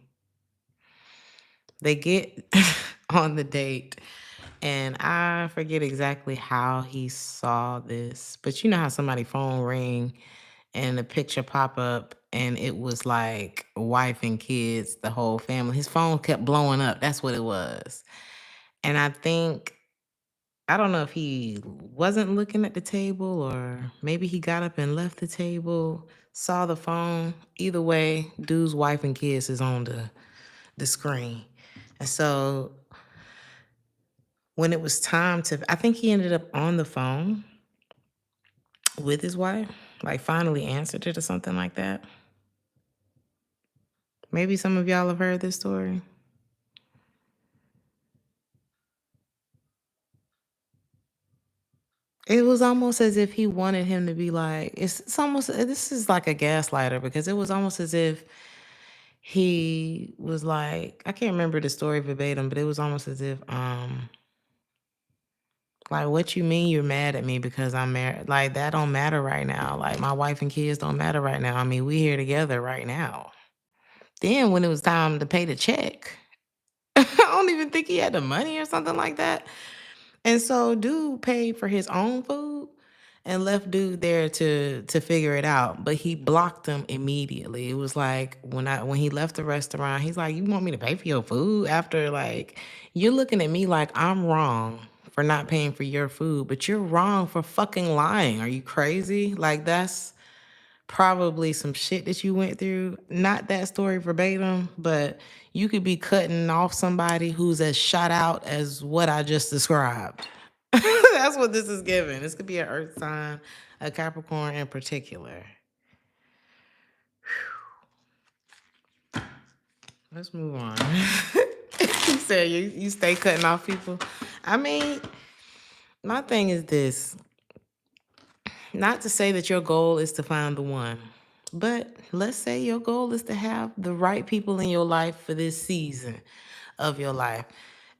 They get on the date, and I forget exactly how he saw this, but you know how somebody phone ring and the picture pop up, and it was like wife and kids, the whole family. His phone kept blowing up. That's what it was. And I don't know if he wasn't looking at the table, or maybe he got up and left the table, saw the phone. Either way, dude's wife and kids is on the screen. And so when it was time I think he ended up on the phone with his wife, like finally answered it or something like that. Maybe some of y'all have heard this story. It was almost as if he wanted him to be like, it's almost, this is like a gaslighter, because it was almost as if he was like, I can't remember the story verbatim, but it was almost as if, like, what you mean you're mad at me because I'm married? Like, that don't matter right now. Like, my wife and kids don't matter right now. I mean, we here together right now. Then when it was time to pay the check, I don't even think he had the money or something like that. And so dude paid for his own food and left dude there to figure it out. But he blocked him immediately. It was like when he left the restaurant, he's like, "You want me to pay for your food?" After, like, you're looking at me like I'm wrong for not paying for your food, but you're wrong for fucking lying. Are you crazy? Like, that's probably some shit that you went through. Not that story verbatim, but you could be cutting off somebody who's as shot out as what I just described. That's what this is giving. This could be an earth sign, a Capricorn in particular. Let's move on. You said you stay cutting off people. I mean, my thing is this. Not to say that your goal is to find the one, but let's say your goal is to have the right people in your life for this season of your life.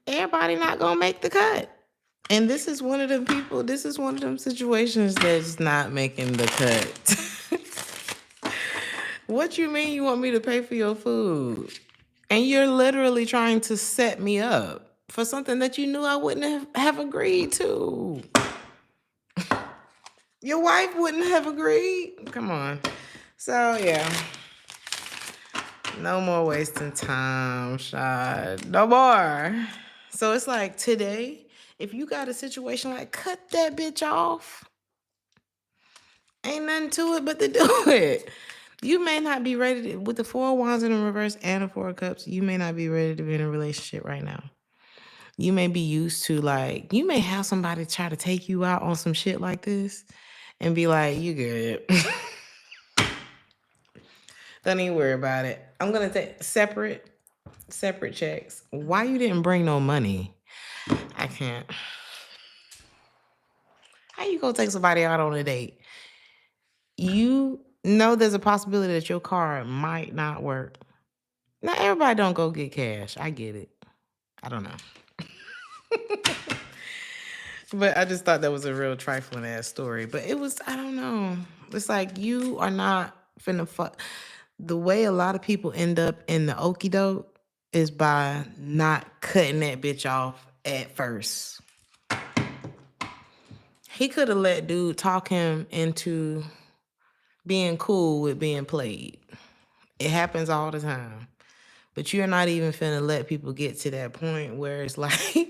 Everybody not gonna make the cut. And this is one of them people, this is one of them situations that's not making the cut. What you mean you want me to pay for your food? And you're literally trying to set me up for something that you knew I wouldn't have agreed to. Your wife wouldn't have agreed. Come on. So yeah, no more wasting time, Shad. No more. So it's like today, if you got a situation like cut that bitch off, ain't nothing to it but to do it. You may not be ready to, with the 4 of Wands in the reverse and the 4 of Cups, you may not be ready to be in a relationship right now. You may be used to like, you may have somebody try to take you out on some shit like this and be like, you good. Don't even worry about it. I'm gonna take separate checks. Why you didn't bring no money? I can't. How you gonna take somebody out on a date? You know there's a possibility that your card might not work. Not everybody don't go get cash. I get it. I don't know. But I just thought that was a real trifling ass story. But it was, I don't know. It's like you are not finna fuck. The way a lot of people end up in the okie doke is by not cutting that bitch off at first. He could have let dude talk him into being cool with being played. It happens all the time. But you're not even finna let people get to that point where it's like,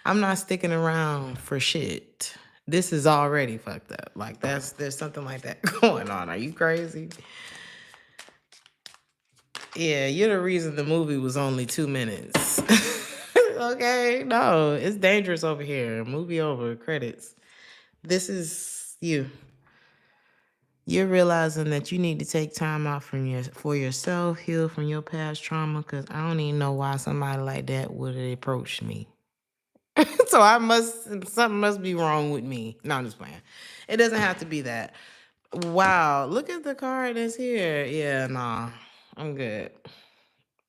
I'm not sticking around for shit. This is already fucked up. Like there's something like that going on. Are you crazy? Yeah, you're the reason the movie was only 2 minutes. Okay, no, it's dangerous over here. Movie over, credits. This is you. You're realizing that you need to take time out for yourself, heal from your past trauma, because I don't even know why somebody like that would have approached me. So something must be wrong with me. No, I'm just playing. It doesn't have to be that. Wow, look at the card that's here. Yeah, nah, I'm good.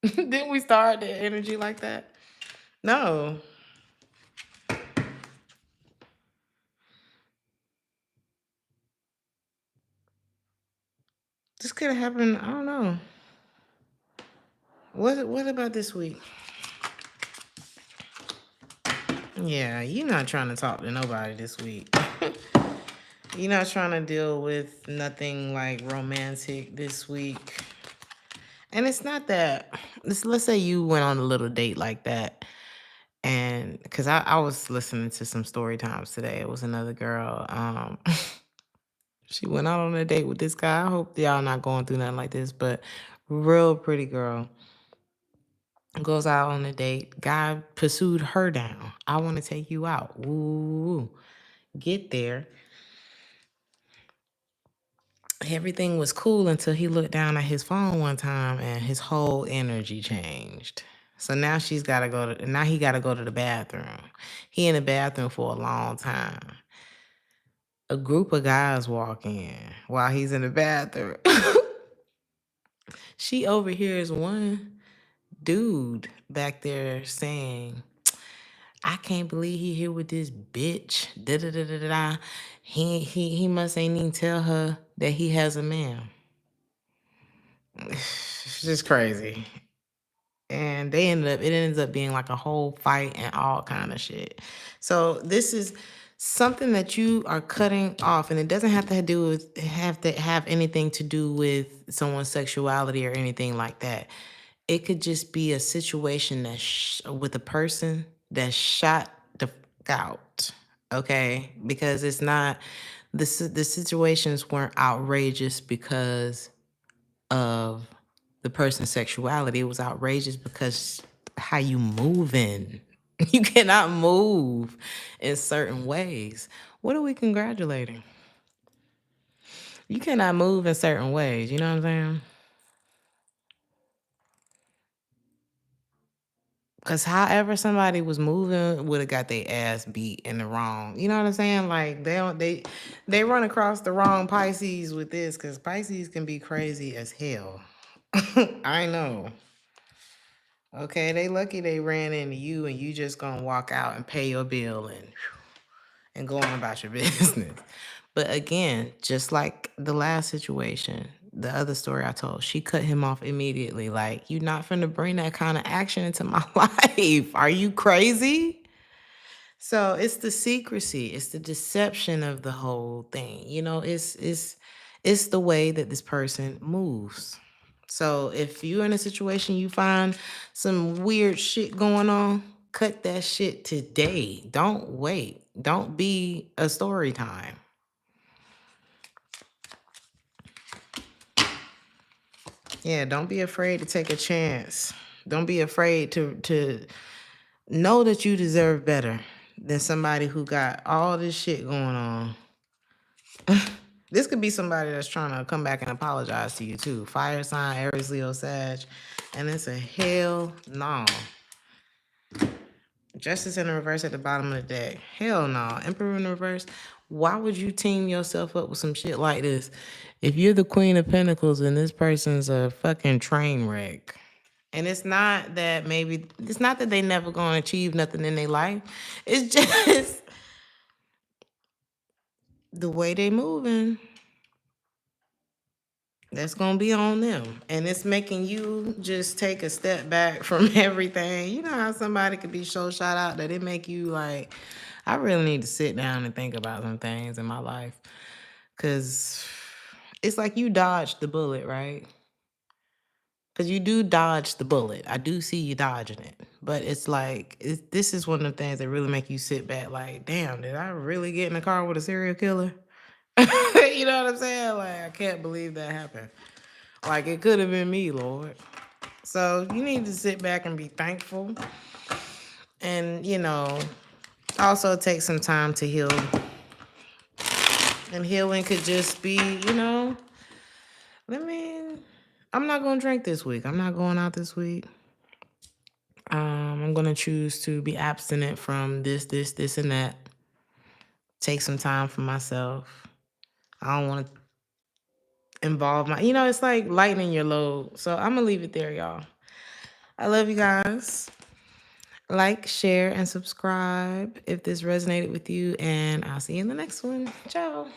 Didn't we start the energy like that? No. This could have happened. I don't know. What about this week? Yeah, you're not trying to talk to nobody this week. You're not trying to deal with nothing like romantic this week. And it's not that, let's say you went on a little date like that. And because I was listening to some story times today. It was another girl. She went out on a date with this guy. I hope y'all not going through nothing like this, but real pretty girl. Goes out on a date. Guy pursued her down. I want to take you out. Woo. Get there. Everything was cool until he looked down at his phone one time and his whole energy changed. So now he got to go to the bathroom. He in the bathroom for a long time. A group of guys walk in while he's in the bathroom. She overhears one dude back there saying, I can't believe he here with this bitch. Da da da da da. Da. He must ain't even tell her that he has a man. It's just crazy. And it ends up being like a whole fight and all kind of shit. So this is something that you are cutting off, and it doesn't have to have anything to do with someone's sexuality or anything like that. It could just be a situation with a person that shot the fuck out. Okay, because it's not the situations weren't outrageous because of the person's sexuality. It was outrageous because how you moving. You cannot move in certain ways. What are we congratulating? You cannot move in certain ways. You know what I'm saying? Because however somebody was moving would have got their ass beat in the wrong. You know what I'm saying? Like they run across the wrong Pisces with this, because Pisces can be crazy as hell. I know. Okay, they lucky they ran into you and you just gonna walk out and pay your bill and go on about your business. But again, just like the last situation, the other story I told, she cut him off immediately. Like, you're not finna bring that kind of action into my life. Are you crazy? So it's the secrecy, it's the deception of the whole thing. It's the way that this person moves. So if you're in a situation you find some weird shit going on, cut that shit today. Don't wait. Don't be a story time. Yeah, don't be afraid to take a chance. Don't be afraid to know that you deserve better than somebody who got all this shit going on. This could be somebody that's trying to come back and apologize to you too. Fire sign, Aries, Leo, Sag. And it's a hell no. Justice in the reverse at the bottom of the deck. Hell no. Emperor in the reverse. Why would you team yourself up with some shit like this? If you're the Queen of Pentacles and this person's a fucking train wreck. And it's not that they never gonna achieve nothing in their life. It's just the way they moving. That's gonna be on them. And it's making you just take a step back from everything. You know how somebody could be so shot out that it make you like, I really need to sit down and think about some things in my life. Cause it's like you dodged the bullet, right? Because you do dodge the bullet. I do see you dodging it. But it's like, this is one of the things that really make you sit back like, damn, did I really get in a car with a serial killer? You know what I'm saying? Like, I can't believe that happened. Like, it could have been me, Lord. So you need to sit back and be thankful. And, also take some time to heal. And healing could just be, I'm not going to drink this week. I'm not going out this week. I'm going to choose to be abstinent from this, and that. Take some time for myself. I don't want to involve it's like lightening your load. So I'm going to leave it there, y'all. I love you guys. Like, share, and subscribe if this resonated with you. And I'll see you in the next one. Ciao.